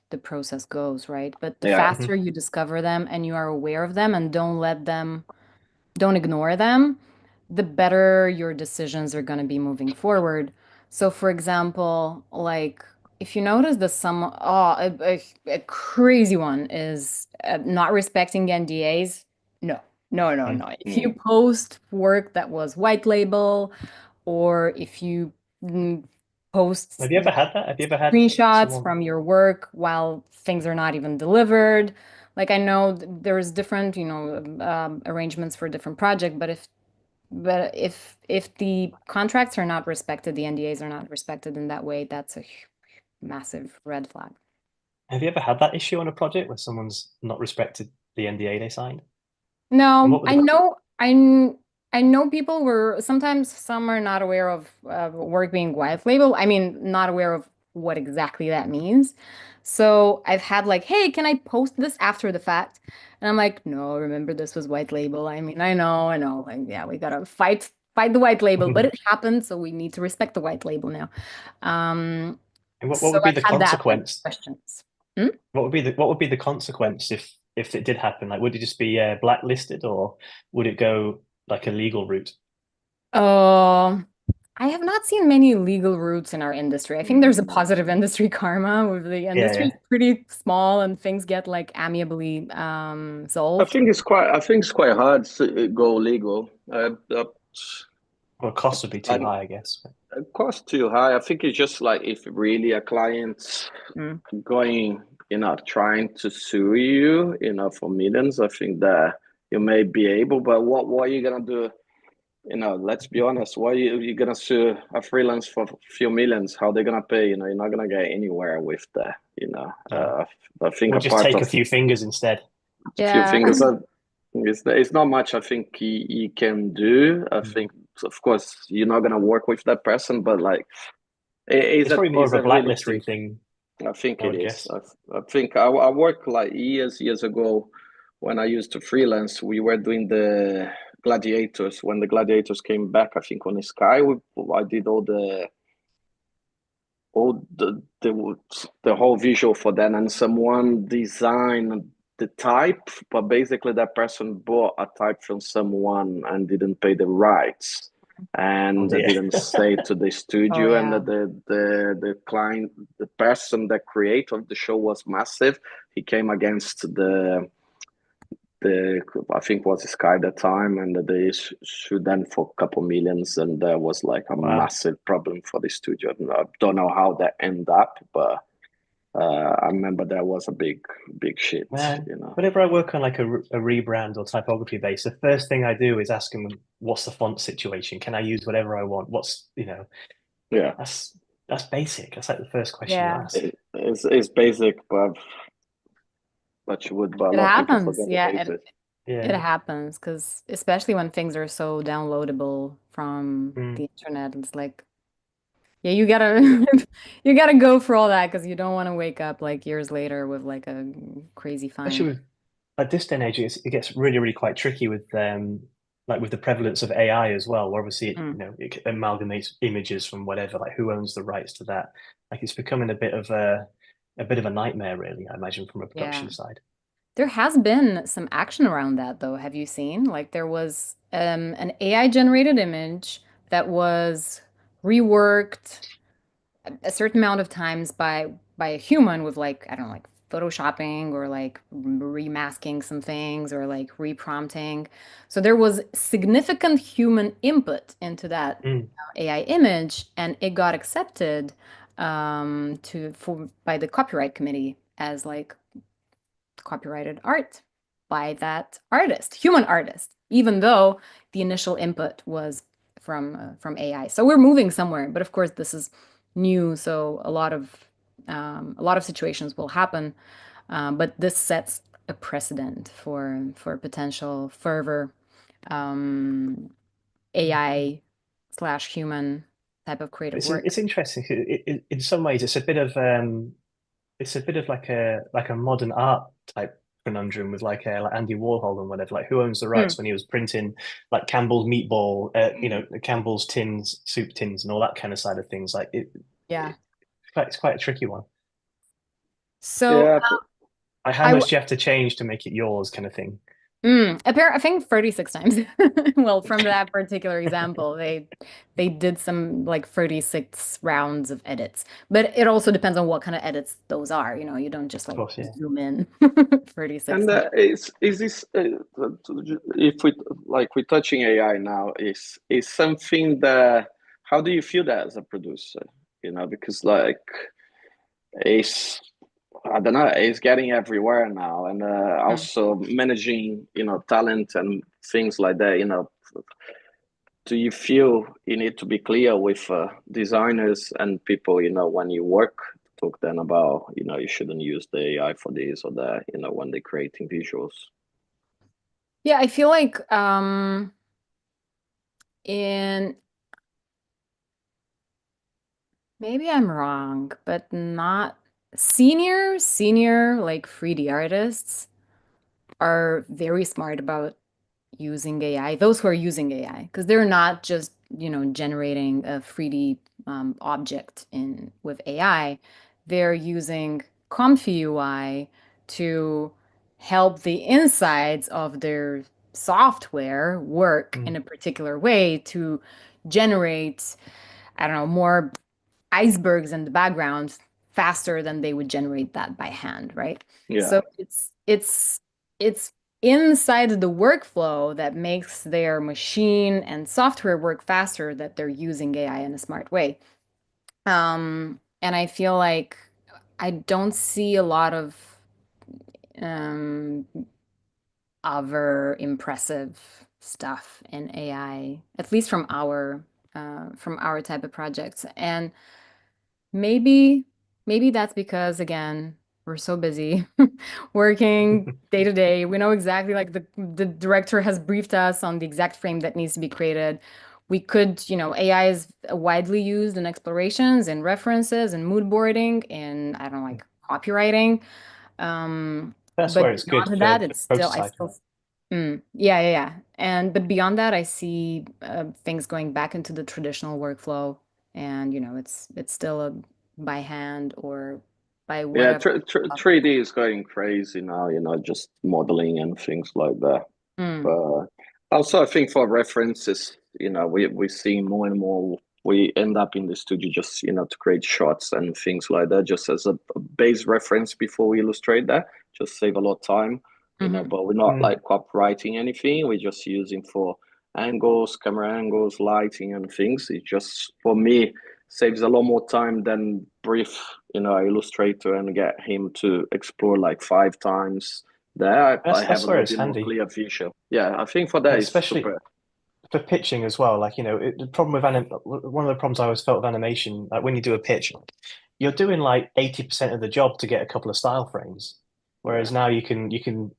the process goes, right? But the Yeah. Mhm. faster you discover them and you are aware of them and don't ignore them, the better your decisions are going to be moving forward. So, for example, like if you notice that a crazy one is not respecting NDAs, no, no, no, Mm. no. If you Mm. post work that was white label, or if you mm, post Have you ever had that? Have you ever had screenshots someone? from your work while things are not even delivered. Like I know there's different, arrangements for different project, but if the contracts are not respected, the NDAs are not respected in that way, that's a massive red flag. Have you ever had that issue on a project where someone's not respected the NDA they signed? And No, what were I the? know I know people were sometimes some are not aware of work being white label. I mean, not aware of what exactly that means. So I've had like, hey, can I post this after the fact? And I'm like, no, remember this was white label. I mean, I know. Like, yeah, we gotta fight the white label, but it happened, so we need to respect the white label now. Um, And what so would be I've the had that like consequence? questions. Hmm? What would be the consequence if it did happen? Like, would it just be blacklisted, or would it go like a legal route? Oh, I have not seen many legal routes in our industry. I think there's a positive industry karma where the Yeah, industry yeah. is pretty small and things get like amicably I solved. think it's quite. I think it's quite hard to go legal. Well, costs would be too And high, I guess. it costs too high. I think it's just like if really a client's Mm. going, trying to sue you, for millions. I think that you may be able, but what are you gonna do? Let's be honest. Why you gonna sue a freelance for a few millions? How they gonna pay? You're not gonna get anywhere with that. No. I think We'll a just part take a of few fingers instead. a few Yeah. fingers. It's not much. I think he can do. I Mm. think, of course, you're not gonna work with that person, but like, It's probably more is of a a really blacklisting tricky. thing, I think I it would is. guess. I think I worked like years ago when I used to freelance. We were doing the gladiators when the gladiators came back. I think on the Sky, I did all the whole visual for that, and someone designed the type, but basically that person bought a type from someone and didn't pay the rights, Oh and they dear. didn't say to the Oh studio, and yeah. the client, the person that created the show was massive. He came against the I think was Sky at the time, and they sued them for a couple millions, and that was like a Wow. massive problem for the studio. I don't know how that ended up, but I remember that was a big shit. Man, whenever I work on like a rebrand or typography base, the first thing I do is ask them, what's the font situation? Can I use whatever I want? Yeah, That's that's basic. That's like the first question you Yeah. ask. it's basic, but you would, but a It lot of people happens. forget the Yeah, basic. it Yeah. happens because especially when things are so downloadable from Mm. the internet, it's like, yeah, you gotta you gotta go for all that because you don't want to wake up like years later with like a crazy Especially fine. with at this day and age, it gets really quite tricky with like with the prevalence of AI as well, where obviously Mm. it amalgamates images from whatever, like who owns the rights to that. Like it's becoming a bit of a nightmare, really, I imagine, from a Yeah. production side. There has been some action around that though. Have you seen? Like there was an AI generated image that was reworked a certain amount of times by a human with like, I don't know, like photoshopping or like remasking some things or like reprompting. So there was significant human input into that Mm. AI image and it got accepted by the copyright committee as like copyrighted art by that artist, human artist, even though the initial input was from AI. So we're moving somewhere, but of course this is new, so a lot of situations will happen, but this sets a precedent for potential further AI slash human type of creative It's work. interesting. In some ways, it's a bit of like a modern art type conundrum with like Andy Warhol and whatever. Like who owns the Hmm. rights when he was printing like Campbell's meatball, Campbell's tins, soup tins, and all that kind of side of things. Yeah. It's quite a tricky one. So Yeah, Like how I much do you have to change to make it yours, kind of thing. I think 36 times. Well, from that particular example, they did some like 36 rounds of edits. But it also depends on what kind of edits those are. You know, you don't just Of like course, yeah. zoom in 36 and times. is this if we're touching AI now, is something that how do you feel that as a producer? Because like it's I don't know, it's getting everywhere now, and Mm. also managing talent and things like that. Do you feel you need to be clear with designers and people? When you work, talk then about you shouldn't use the AI for this or that. When they're creating visuals. Yeah, I feel like in maybe I'm wrong, but not senior like 3D artists are very smart about using AI, those who are using AI, because they're not just, generating a 3D object in with AI. They're using Comfy UI to help the insides of their software work in a particular way to generate, I don't know, more icebergs in the background faster than they would generate that by hand, right? Yeah. So it's inside of the workflow that makes their machine and software work faster that they're using AI in a smart way. And I feel like I don't see a lot of um, other impressive stuff in AI, at least from our type of projects. And maybe, maybe that's because, again, we're so busy working day to day. We know exactly like the director has briefed us on the exact frame that needs to be created. We could, AI is widely used in explorations and references and mood boarding and I don't know, like copywriting. That's But where it's good beyond for that, it's still, I prototyping. still, yeah, yeah, yeah. But beyond that, I see things going back into the traditional workflow, and it's still a by hand or by Yeah, whatever. 3D is going crazy now, just modeling and things like that. Mm, But also, I think for references, we see more and more. We end up in the studio just, to create shots and things like that, just as a base reference before we illustrate that. Just save a lot of time, hmm But we're not like copywriting anything. We're just using for angles, camera angles, lighting, and things. It just for me saves a lot more time than brief, an illustrator and get him to explore like 5 times there. I have That's a where little it's bit more handy, clear visual. Yeah, I think for that is especially super. for pitching as well. Like, the problem with one of the problems I always felt with animation, like when you do a pitch, you're doing like 80% of the job to get a couple of style frames. Yeah, Whereas now you can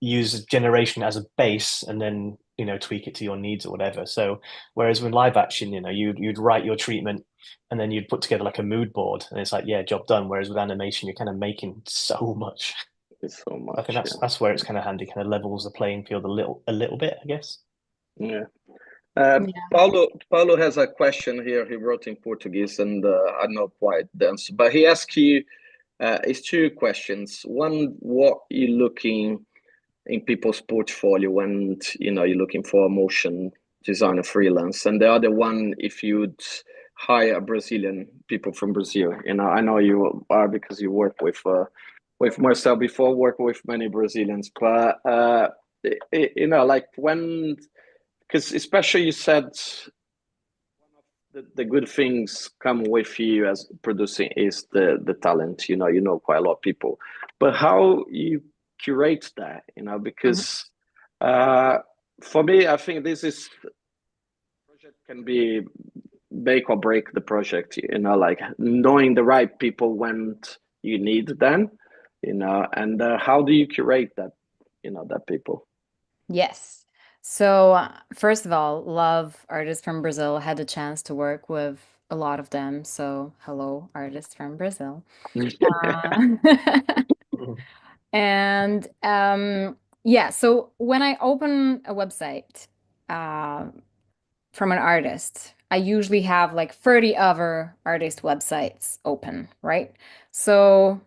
use generation as a base and then, tweak it to your needs or whatever. So whereas with live action, you'd write your treatment and then you'd put together like a mood board and it's like, yeah, job done. Whereas with animation, you're kind of making so much. it's so I think much. that's where it's kind of handy, kind of levels the playing field a little bit, I guess. Yeah. yeah. Paulo has a question here. He wrote in Portuguese, and I don't know quite the answer, but he asked you. It's two questions. One, what you looking in people's portfolio when you're looking for a motion designer freelance, and the other one, if you'd hire Brazilian people from Brazil. I know you are because you work with Marcel before, work with many Brazilians, but like when, because especially you said the good things come with you as producing is the talent. Quite a lot of people, but how you curate that, Mhm. because uh for me, I think this is project can be make or break the project, like knowing the right people when you need them, and how do you curate that, that people. Yes. So, first of all, love artists from Brazil. Had the chance to work with a lot of them. So, hello, artists from Brazil. Uh, And yeah, so when I open a website uh, from an artist, I usually have like 30 other artist websites open, right? So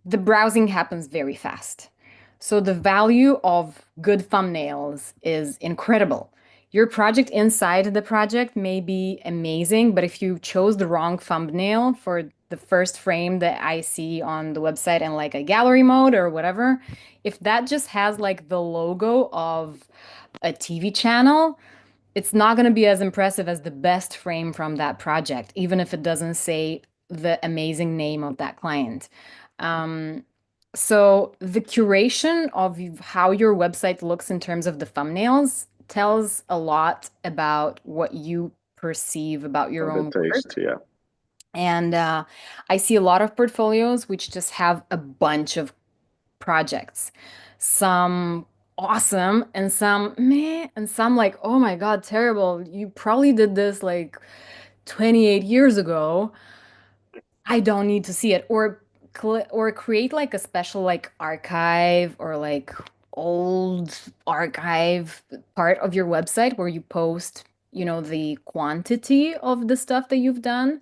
the browsing happens very fast. So the value of good thumbnails is incredible. Your project inside the project may be amazing, but if you chose the wrong thumbnail for the first frame that I see on the website in like a gallery mode or whatever, if that just has like the logo of a TV channel, it's not going to be as impressive as the best frame from that project, even if it doesn't say the amazing name of that client. Um, so the curation of how your website looks in terms of the thumbnails tells a lot about what you perceive about your Or the own taste, work. yeah. And I see a lot of portfolios which just have a bunch of projects. Some awesome, and some meh, and some like, oh my God, terrible. You probably did this like 28 years ago. I don't need to see it. Or create like a special like archive or like old archive part of your website where you post, the quantity of the stuff that you've done.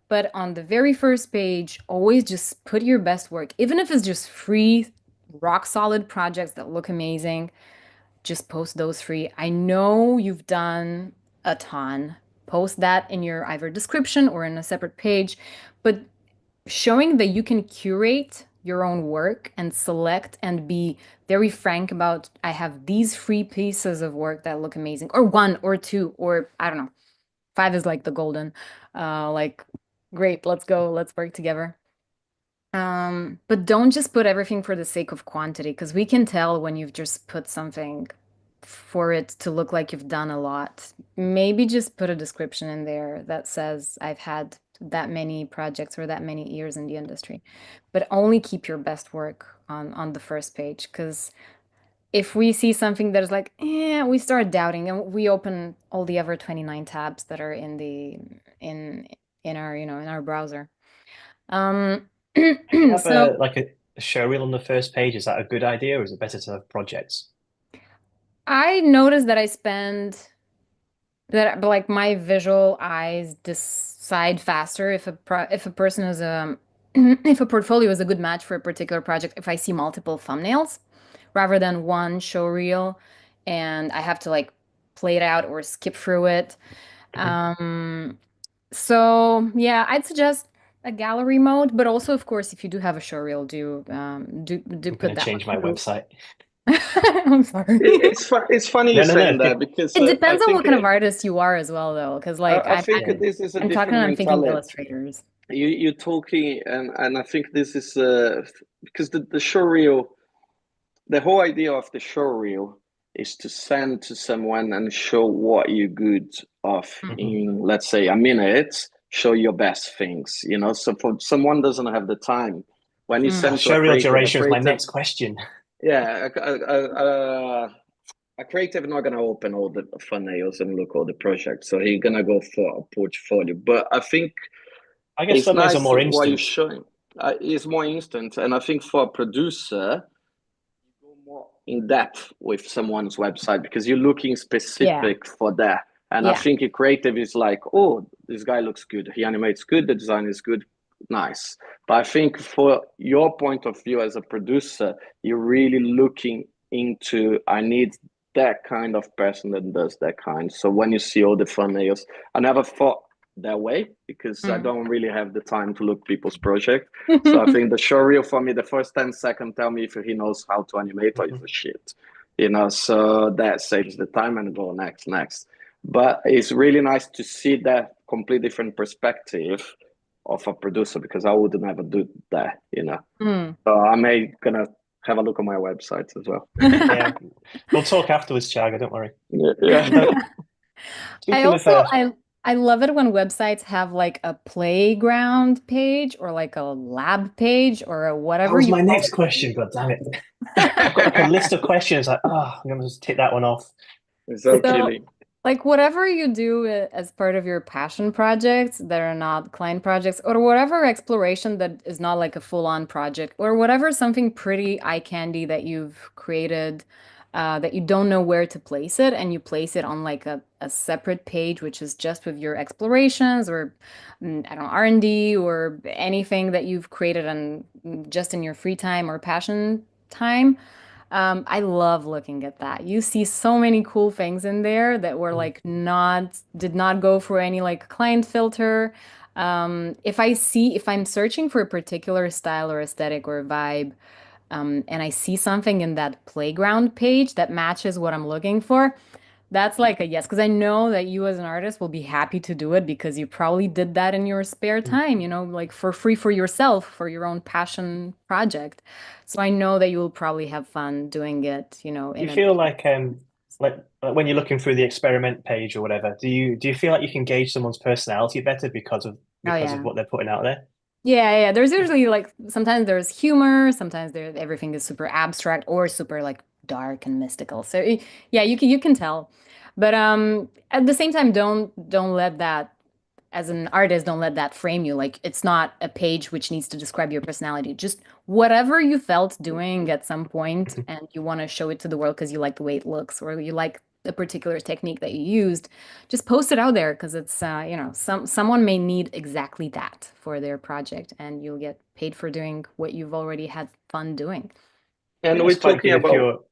But on the very first page, always just put your best work, even if it's just free, rock solid projects that look amazing. Just post those free. I know you've done a ton. Post that in your either description or in a separate page, but showing that you can curate your own work and select and be very frank about, I have these free pieces of work that look amazing, or one or two, or I don't know, five is like the golden, like, great, let's go, let's work together. But don't just put everything for the sake of quantity, because we can tell when you've just put something for it to look like you've done a lot. Maybe just put a description in there that says, I've had that many projects or that many years in the industry, but only keep your best work on the first page. Because if we see something that is like, we start doubting and we open all the other 29 tabs that are in our, in our browser. You have So a show reel on the first page. Is that a good idea, or is it better to have projects? I noticed that I spend that, but like my visual eyes decide faster if a person is if a portfolio is a good match for a particular project, if I see multiple thumbnails rather than one show reel and I have to like play it out or skip through it. Mhm. Um, so yeah, I'd suggest a gallery mode, but also of course if you do have a show reel, do I'm put going to that change my one too. website. I'm sorry. It's funny you No, no, no. saying that because It I depends on what think kind of artist you are as well, though, because like I think Yeah. this is a I'm talking, different I'm thinking mentality. illustrators. You're talking, and I think this is because the show reel, the whole idea of the show reel is to send to someone and show what you're good of Mm. Mhm. in, let's say, a minute. Show your best things, So for someone doesn't have the time, when you Mm. send to Show reel a duration was my creative, next question. yeah, a creative not gonna open all the thumbnails and look all the projects, so he's gonna go for a portfolio. But I think I guess it's thumbnails are nice more what you're instant. showing. It's more instant, and I think for a producer, you go more in depth with someone's website because you're looking Yeah, specific for that. And I yeah. think a creative is like, oh, this guy looks good. He animates good. The design is good. Nice. But I think for your point of view as a producer, you're really looking into, I need that kind of person that does that kind. So when you see all the thumbnails, I never thought that way because I Mm. don't really have the time to look people's project. So I think the showreel for me, the first 10 seconds tell me if he knows how to animate or is Mhm. a shit. So that saves the time and go next. But it's really nice to see that complete different perspective of a producer because I would never do that. Mm. So I may gonna have a look on my website as well. Yeah, we'll talk afterwards, Thiago. Don't worry. Yeah. So I speaking of, also I love it when websites have like a playground page or like a lab page or a that whatever was you my call next question. God damn it! I've got like a it. list of questions. Like, I'm gonna just tick that one off. It's so So, killing. like, whatever you do as part of your passion projects that are not client projects, or whatever exploration that is not like a full-on project, or whatever something pretty eye candy that you've created, that you don't know where to place it, and you place it on like a separate page, which is just with your explorations or I don't know, R&D or anything that you've created and just in your free time or passion time. I love looking at that. You see so many cool things in there that were like did not go through any like client filter. If I'm searching for a particular style or aesthetic or vibe, and I see something in that playground page that matches what I'm looking for, that's like a yes, because I know that you as an artist will be happy to do it because you probably did that in your spare Mm. time, like for free for yourself, for your own passion project. So I know that you will probably have fun doing it, Do you in a feel like when you're looking through the experiment page or whatever, do you feel like you can gauge someone's personality better oh because of yeah. what they're putting out there? Yeah, yeah. There's usually like sometimes there's humor, sometimes everything is super abstract or super like dark and mystical. So yeah, you can tell. But at the same time, don't let that, as an artist, don't let that frame you. Like it's not a page which needs to describe your personality. Just whatever you felt doing at some point and you want to show it to the world because you like the way it looks or you like a particular technique that you used, just post it out there because it's someone may need exactly that for their project and you'll get paid for doing what you've already had fun doing. And we're talking about,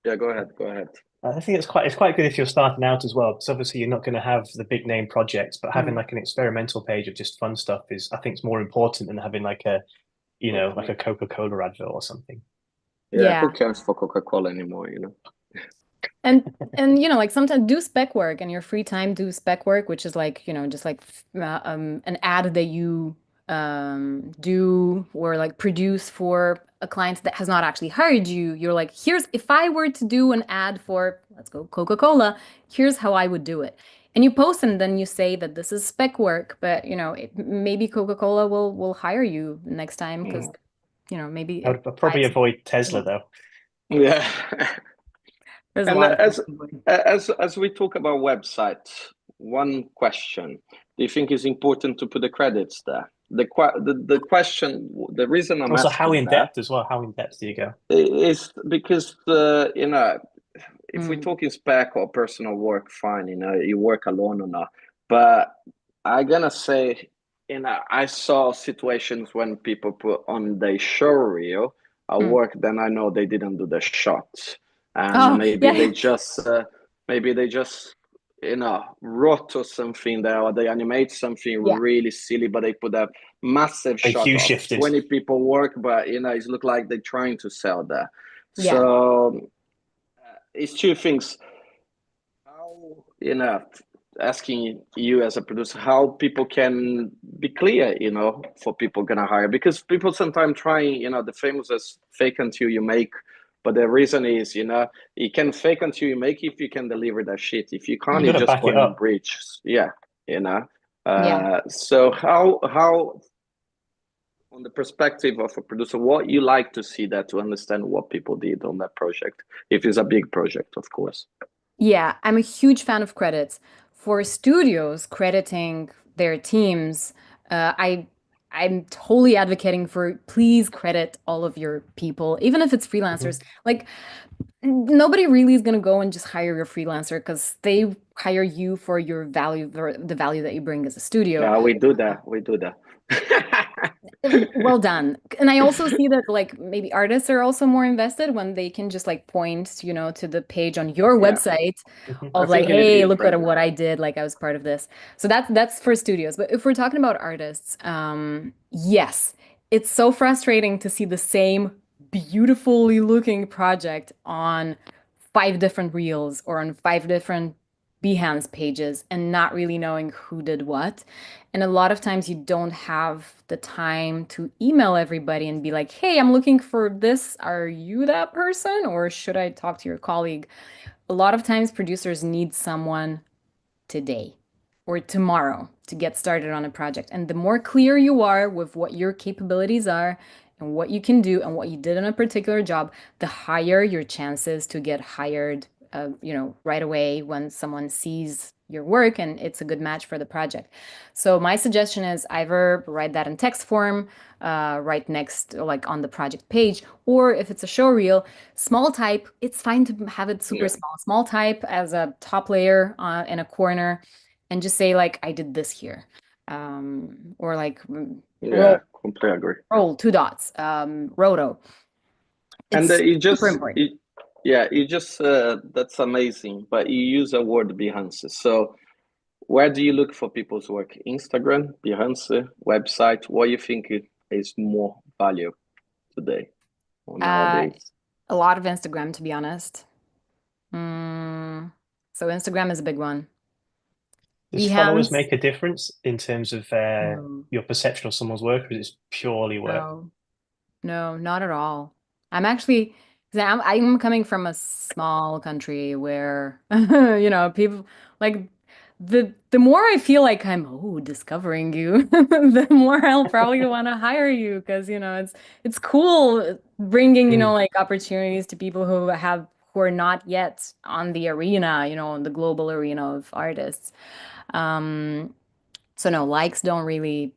yeah, go ahead. I think it's quite good if you're starting out as well, because obviously you're not going to have the big name projects, but having like an experimental page of just fun stuff is, I think, it's more important than having like a, like a Coca-Cola advert or something. Yeah, who cares for Coca-Cola anymore, And like sometimes do spec work in your free time, do spec work, which is like, just like an ad that you do or like produce for a client that has not actually hired you. You're like, if I were to do an ad for, let's go Coca-Cola, here's how I would do it. And you post and then you say that this is spec work, but maybe Coca-Cola will hire you next time because maybe I would probably avoid Tesla though. Yeah. There's And a lot as we talk about websites, one question: do you think it's important to put the credits there? The question, the reason I'm also asking how in depth as well. How in depth do you go? is because if we talk in spec or personal work, fine, you work alone or not. But I'm gonna say, I saw situations when people put on the show reel a work, then I know they didn't do the shots, and maybe they just wrote or something there, or they animate something really silly, but they put a massive shot of 20 people work, but it look like they're trying to sell that. So it's two things. How, asking you as a producer, how people can be clear, for people gonna hire, because people sometimes try, the famous as fake until you make, but the reason is, you can fake until you make if you can deliver that shit. If you can't, you just go and breach. So how on the perspective of a producer, what you like to see that to understand what people did on that project, if it's a big project, of course. Yeah, I'm a huge fan of credits. For studios crediting their teams, I'm totally advocating for please credit all of your people, even if it's freelancers. Like nobody really is going to go and just hire your freelancer because they hire you for your value, for the value that you bring as a studio. Yeah, we do that. Well done. And I also see that like maybe artists are also more invested when they can just like point, to the page on your website of like, hey, look at what I did. Like I was part of this. So that's for studios. But if we're talking about artists, yes, it's so frustrating to see the same beautifully looking project on 5 different reels or on 5 different Behance pages and not really knowing who did what. And a lot of times you don't have the time to email everybody and be like, hey, I'm looking for this. Are you that person? Or should I talk to your colleague? A lot of times producers need someone today or tomorrow to get started on a project. And the more clear you are with what your capabilities are and what you can do and what you did on a particular job, the higher your chances to get hired, right away when someone sees your work and it's a good match for the project. So my suggestion is either write that in text form, right next, like on the project page, or if it's a show reel, small type, it's fine to have it super small type as a top layer in a corner, and just say like, I did this here. Or like, completely agree. Roll 2 dots, roto. It's super important. That's amazing. But you use a word Behance. So where do you look for people's work? Instagram, Behance, website? What do you think is more value today or nowadays? A lot of Instagram, to be honest. So Instagram is a big one. Does followers make a difference in terms of your perception of someone's work, or is it purely work? No, not at all. I'm coming from a small country where, people like the more I feel like I'm discovering you, the more I'll probably want to hire you because it's cool bringing Mm. like opportunities to people who are not yet on the arena, on the global arena of artists. Um, so no, likes don't really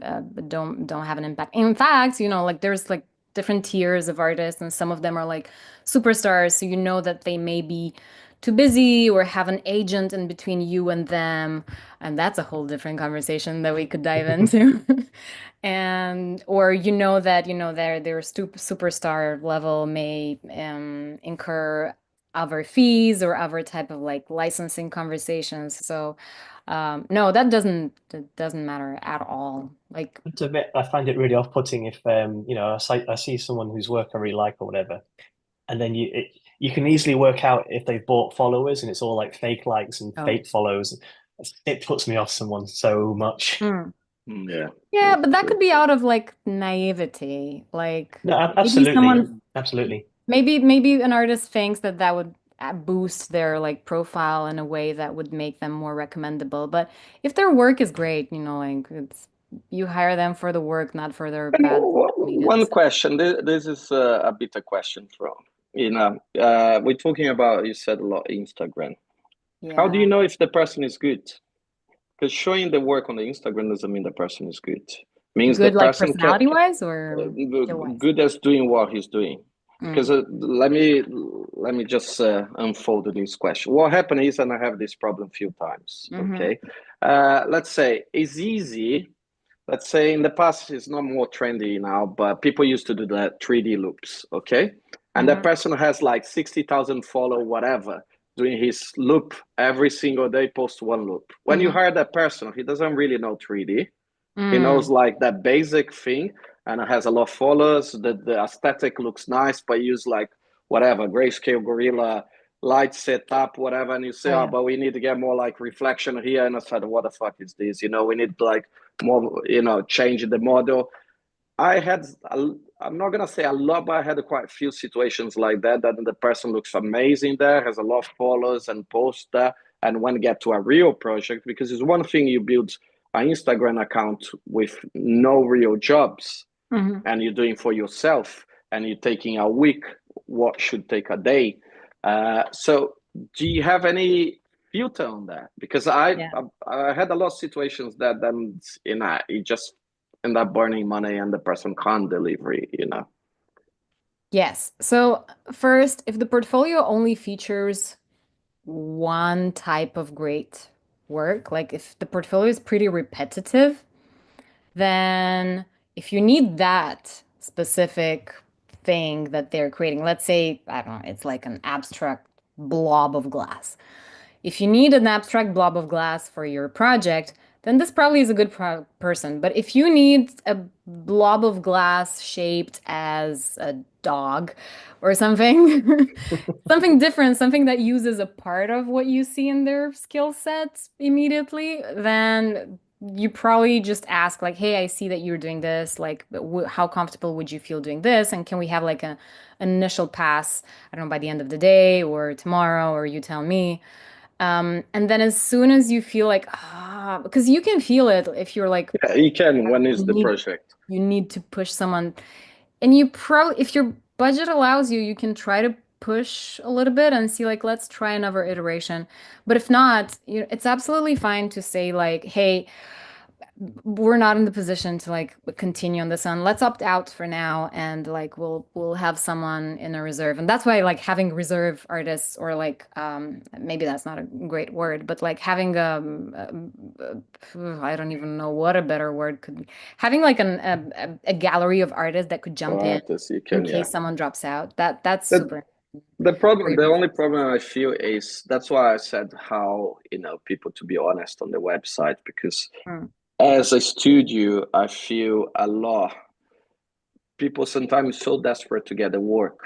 don't have an impact. In fact, like there's like different tiers of artists, and some of them are like superstars, so you know that they may be too busy or have an agent in between you and them, and that's a whole different conversation that we could dive into. And or that their superstar level may incur other fees or other type of like licensing conversations. So no, that doesn't matter at all. Like, To admit, I find it really off-putting if I see someone whose work I really like or whatever, and then you can easily work out if they've bought followers and it's all like fake likes and oh. fake follows. It puts me off someone so much. Mm. Yeah. Yeah, but that could True. be out of like naivety. Like No, maybe absolutely, someone, absolutely. maybe an artist thinks that would boost their like profile in a way that would make them more recommendable. But if their work is great, like you hire them for the work, not for their And bad media one decisions. question. This is a bit a question from we're talking about. You said a lot Instagram. How do Yeah. you know if the person is good? Because showing the work on the Instagram doesn't mean the person is good. Means the Good like person can personality wise or skill wise? good as doing what he's doing. Because Mm. let me just unfold this question. What happened is, and I have this problem a few times. Mm-hmm. Okay, let's say it's easy. Let's say in the past it's not more trendy now, but people used to do the 3D loops. Okay, and that Mm-hmm. person has like 60,000 follow whatever doing his loop every single day, post one loop. When you Mm-hmm. hire that person, he doesn't really know 3D. He knows Mm. like that basic thing and it has a lot of followers. The aesthetic looks nice, but use like whatever, grayscale gorilla light setup, whatever. And you say, Oh oh, yeah. but we need to get more like reflection here. And I said, what the fuck is this? We need like more, change the model. I had, I'm not gonna say a lot, but I had quite a few situations like that. That the person looks amazing there, has a lot of followers and posts there, and when get to a real project, because it's one thing you build an Instagram account with no real jobs, Mm-hmm. and you're doing for yourself, and you're taking a week, what should take a day. So, do you have any filter on that? Because Yeah. I had a lot of situations that then it just end up burning money and the person can't deliver. Yes. So first, if the portfolio only features one type of great work, like if the portfolio is pretty repetitive, then if you need that specific thing that they're creating, let's say, I don't know, it's like an abstract blob of glass. If you need an abstract blob of glass for your project, then this probably is a good person. But if you need a blob of glass shaped as a dog or something, something different, something that uses a part of what you see in their skill sets immediately, then you probably just ask like, hey, I see that you're doing this. Like, how comfortable would you feel doing this? And can we have like an initial pass, I don't know, by the end of the day or tomorrow, or you tell me. And then as soon as you feel like, because you can feel it if you're like, Yeah, you can. When is you the need, project? you need to push someone. And if your budget allows you, you can try to push a little bit and see like, let's try another iteration. But if not, it's absolutely fine to say like, hey, we're not in the position to like continue on this one. Let's opt out for now and like we'll have someone in a reserve. And that's why like having reserve artists or like maybe that's not a great word, but like having I don't even know what a better word could be. Having like a gallery of artists that could jump in Artists, you in can, yeah. case someone drops out. That's The super the great. only problem I feel is that's why I said how people to be honest on the website, because Mm, as a studio, I feel a lot. People sometimes so desperate to get the work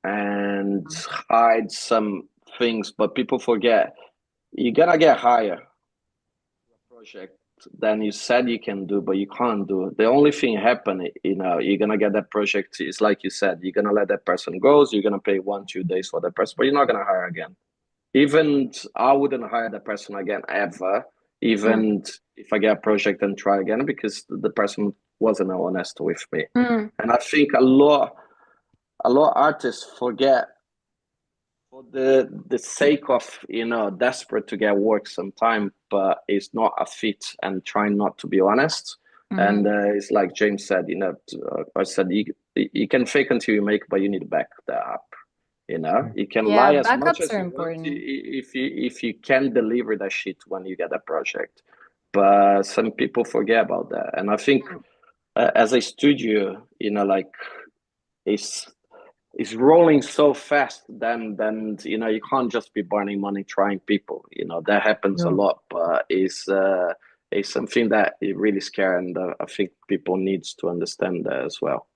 and mm, hide some things, but people forget you're gonna get higher project than you said you can do, but you can't do. The only thing happen, you're gonna get that project is like you said, you're gonna let that person go, so you're gonna pay 1 2 days for that person, but you're not gonna hire again. Even I wouldn't hire that person again ever even if I get a project and try again, because the person wasn't honest with me. And I think a lot artists forget, for the sake of, desperate to get work sometime, but it's not a fit and trying not to be honest. And it's like James said, I said, you can fake until you make, but you need to back that up. You can lie as much backups as are you want important. if you can deliver that shit when you get a project. But some people forget about that, and I think as a studio, like it's rolling so fast. Then you can't just be burning money trying people. That happens a No. lot, but it's something that is really scary, and I think people needs to understand that as well.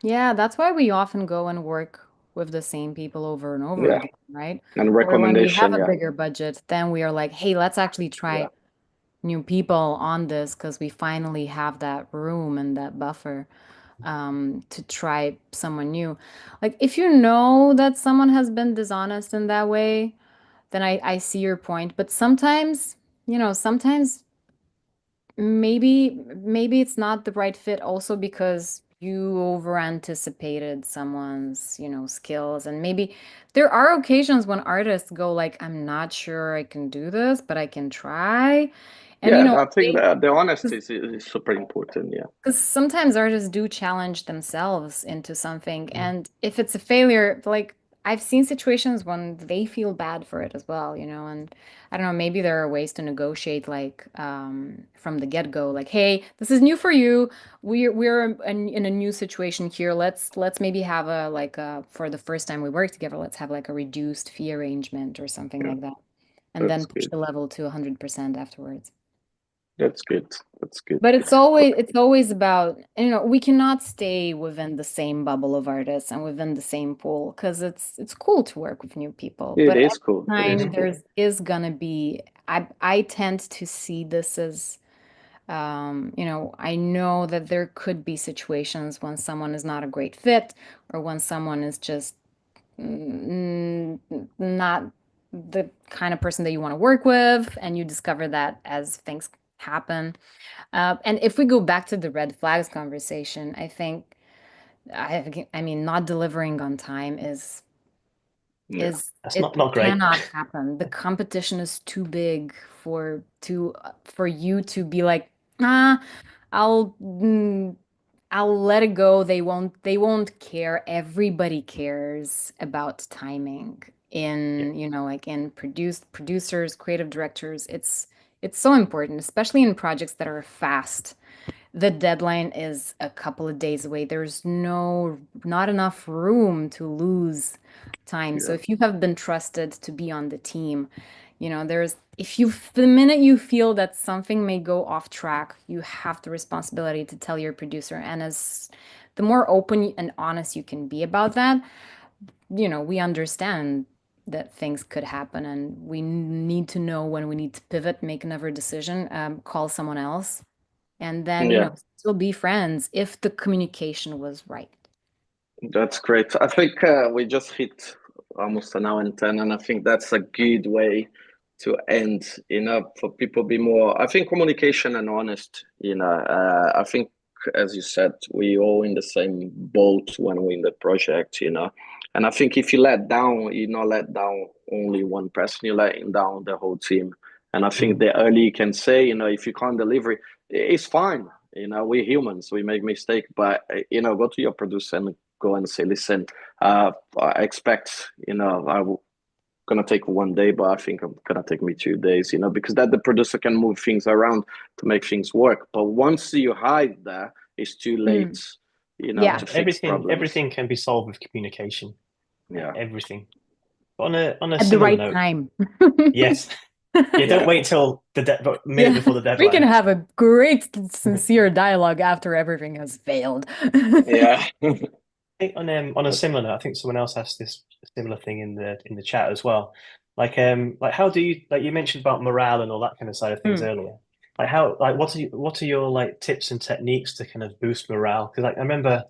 Yeah, that's why we often go and work with the same people over and over Yeah, again, right? and Or when we have recommendation. a Yeah, bigger budget, then we are like, hey, let's actually yeah. try new people on this because we finally have that room and that buffer to try someone new. Like if you know that someone has been dishonest in that way, then I see your point. But sometimes, sometimes maybe it's not the right fit also because you over anticipated someone's, skills. And maybe there are occasions when artists go like, I'm not sure I can do this, but I can try. And Yeah, I think that the honesty is super important. Yeah, because sometimes artists do challenge themselves into something, and if it's a failure, like I've seen situations when they feel bad for it as well, and I don't know, maybe there are ways to negotiate like from the get-go, like, hey, this is new for you. We're in a new situation here. Let's maybe have a like for the first time we work together, let's have like a reduced fee arrangement or something yeah, like that, and then that's push good. the level to 100% afterwards. That's good. That's good. But it's always about, we cannot stay within the same bubble of artists and within the same pool because it's cool to work with new people. It But is every cool. It is time cool. there is gonna be, I tend to see this as, I know that there could be situations when someone is not a great fit or when someone is just not the kind of person that you want to work with, and you discover that as things happen. And if we go back to the red flags conversation, I think I mean not delivering on time Yeah, is That's it not great. cannot happen. The competition is too big for you to be like, ah, I'll I'll let it go. They won't care. Everybody cares about timing Yeah, in, like in producers, creative directors. It's so important, especially in projects that are fast. The deadline is a couple of days away. There's not enough room to lose time. So yeah, if you have been trusted to be on the team, the minute you feel that something may go off track, you have the responsibility to tell your producer. And as the more open and honest you can be about that, we understand that things could happen and we need to know when we need to pivot, make another decision, call someone else, and then, yeah. still be friends if the communication was right. That's great. I think we just hit almost an hour and 10, and I think that's a good way to end, for people be more, I think, communication and honest, I think, as you said, we all in the same boat when we're in the project, and I think if you let down, you not let down only one person, you're letting down the whole team. And I think the early you can say, if you can't deliver, it's fine. We're humans, we make mistake, but go to your producer and go and say, listen, I expect, I'm gonna take 1 day, but I think I'm gonna take me 2 days, because that the producer can move things around to make things work. But once you hide that, it's too late, Mm. Yeah. to fix problems. everything can be solved with communication. Yeah, Everything. But on a At the similar right note, time. yes, yeah, don't yeah, wait till the minute Yeah. before the We can deadline. have a great, sincere dialogue after everything has failed. yeah. I think on a similar note, I think someone else asked this similar thing in the chat as well. Like how do you, like you mentioned about morale and all that kind of side of things Mm. earlier. What are your like tips and techniques to kind of boost morale? Because like I remember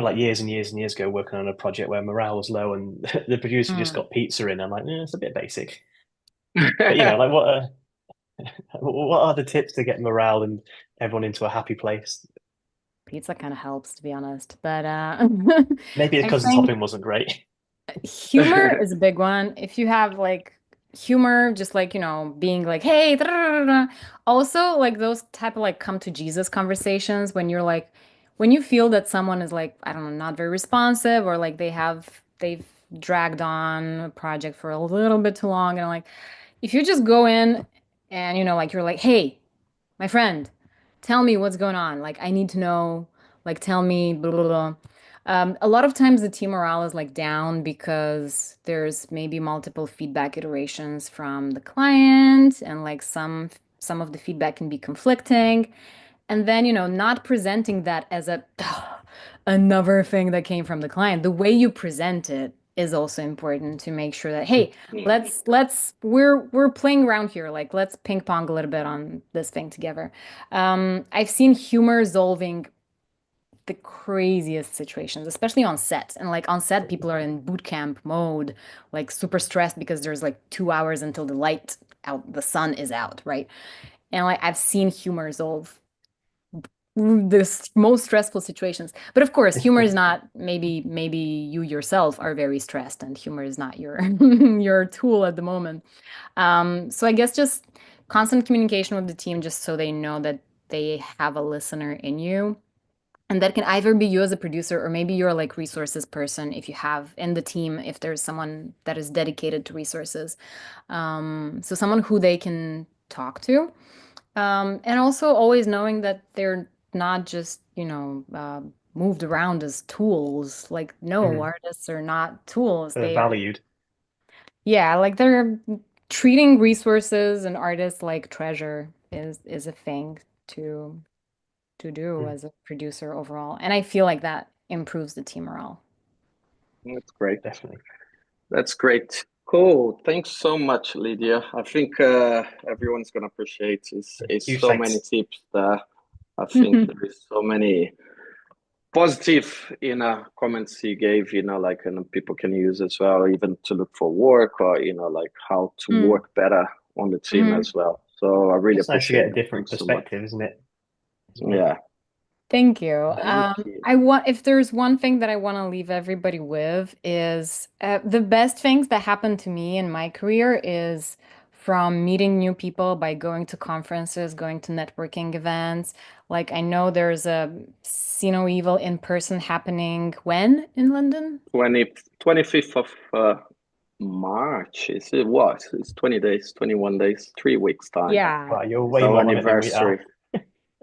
like years and years and years ago working on a project where morale was low and the producer just Mm. got pizza in. I'm like, it's a bit basic. But like what? What are the tips to get morale and everyone into a happy place? Pizza kind of helps, to be honest, but Maybe it's I because the think topping wasn't great. humor is a big one. If you have like humor, just like, being like, hey, da, da, da, da. Also like those type of like come to Jesus conversations when you're like, when you feel that someone is like, I don't know, not very responsive or like they've dragged on a project for a little bit too long. And like, if you just go in and, like you're like, hey, my friend, tell me what's going on. Like, I need to know, like, tell me, blah, blah, blah. A lot of times the team morale is like down because there's maybe multiple feedback iterations from the client and like some of the feedback can be conflicting. And then, not presenting that as a another thing that came from the client. The way you present it is also important to make sure that, hey, we're playing around here. Like let's ping pong a little bit on this thing together. I've seen humor solving the craziest situations, especially on set. And like on set, people are in boot camp mode, like super stressed because there's like 2 hours until the sun is out, right? And like I've seen humor solve the most stressful situations. But of course, humor is not, maybe you yourself are very stressed and humor is not your your tool at the moment. So I guess just constant communication with the team just so they know that they have a listener in you. And that can either be you as a producer or maybe you're like resources person if you have in the team, if there's someone that is dedicated to resources. So someone who they can talk to. And also always knowing that they're not just, moved around as tools. Like, no, Mm. artists are not tools. They're They are, valued. yeah, like they're treating resources and artists like treasure is a thing to to do Mm. as a producer overall. And I feel like that improves the team morale. That's great. Definitely. That's great. Cool. Thanks so much, Lydia. I think everyone's gonna appreciate is Huge so many thanks. tips there. I think there is so many positive, comments you gave, like, and people can use as well, even to look for work or, like how to Mm. work better on the team Mhm. as well. So I really It's nice to get appreciate a that. different Thanks so much. perspective, isn't it? As well. Yeah. Thank you. Thank you. I want if there's one thing that I want to leave everybody with is the best things that happened to me in my career is from meeting new people by going to conferences, going to networking events. Like I know there's a See No Evil in person happening when in London? 25th of March. It's 20 days, 21 days, 3 weeks time. Yeah. Wow, you're It's way our more on it than we are. anniversary.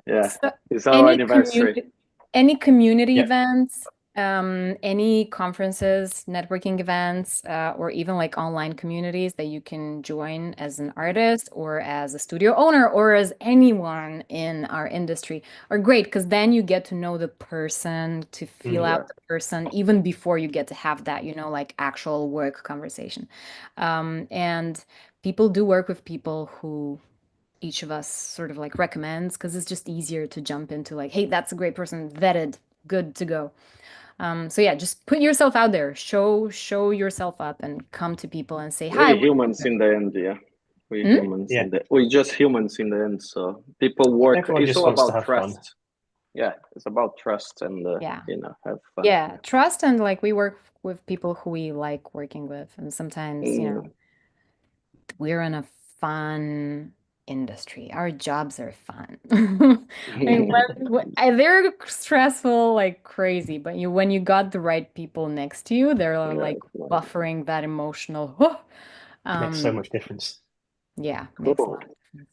Yeah. So It's our any anniversary. community, any community Yep. events, any conferences, networking events, or even like online communities that you can join as an artist or as a studio owner or as anyone in our industry are great because then you get to know the person, to feel Mm. Yeah. out the person even before you get to have that, like actual work conversation. And people do work with people who each of us sort of like recommends because it's just easier to jump into like, hey, that's a great person, vetted, good to go. So yeah, just put yourself out there, show yourself up, and come to people and say hi. We humans in the end, yeah. We Hmm? humans Yeah. in the we just humans in the end. So people work. Everyone It's just all wants to about have fun. trust. Yeah, it's about trust and Yeah, have fun. yeah, trust and like we work with people who we like working with, and sometimes Mm. we're in a fun industry. Our jobs are fun. I mean, they're stressful like crazy, but when you got the right people next to you, they're Yeah, like it's nice. buffering that emotional. Makes so Um, much difference. yeah, makes a Cool. lot of difference.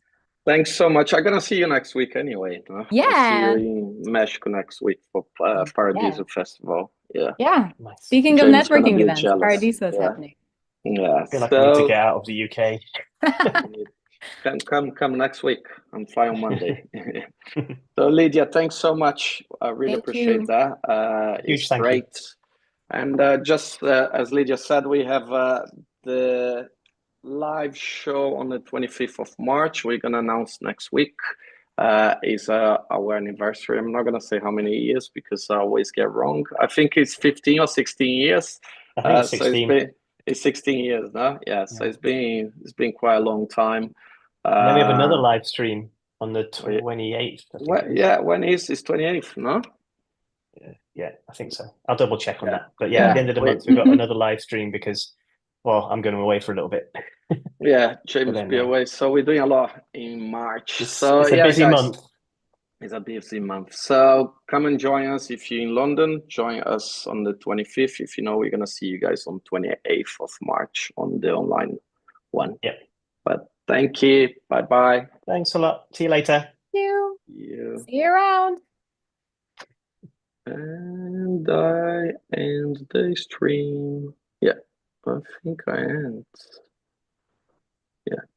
Thanks so much. I'm gonna see you next week anyway. No? I see you Yeah, in Mexico next week for yeah, Paradiso Festival. Yeah, yeah. Nice. Speaking of James gonna networking be events, jealous. Paradiso is Yeah, happening. yeah. I feel like I need to So get out of the UK. come next week. I'm fine on Monday. So Lydia, thanks so much. I really Thank appreciate you. that. Huge It's thank you. great. And just as Lydia said, we have the live show on the 25th of March. We're gonna announce next week. Is our anniversary. I'm not gonna say how many years because I always get wrong. I think it's 15 or 16 years. I think it's So it's 16. been 16 years now. Yeah, so Yeah. it's been quite a long time. And then we have another live stream on the 28th. When is 28th, no? Yeah, I think so. I'll double check on that. But Yeah. at the end of the month, we've got another live stream because, well, I'm going away for a little bit. Yeah, James then, be away. So we're doing a lot in March. It's So a busy guys, month. it's a busy month. So come and join us if you're in London. Join us on the 25th. If you know, we're gonna see you guys on 28th of March on the online one. Yep. But thank you. Bye bye. Thanks a lot. See you later. Thank you. Yeah. See you around. And I end the stream. Yeah, I think I end. Yeah.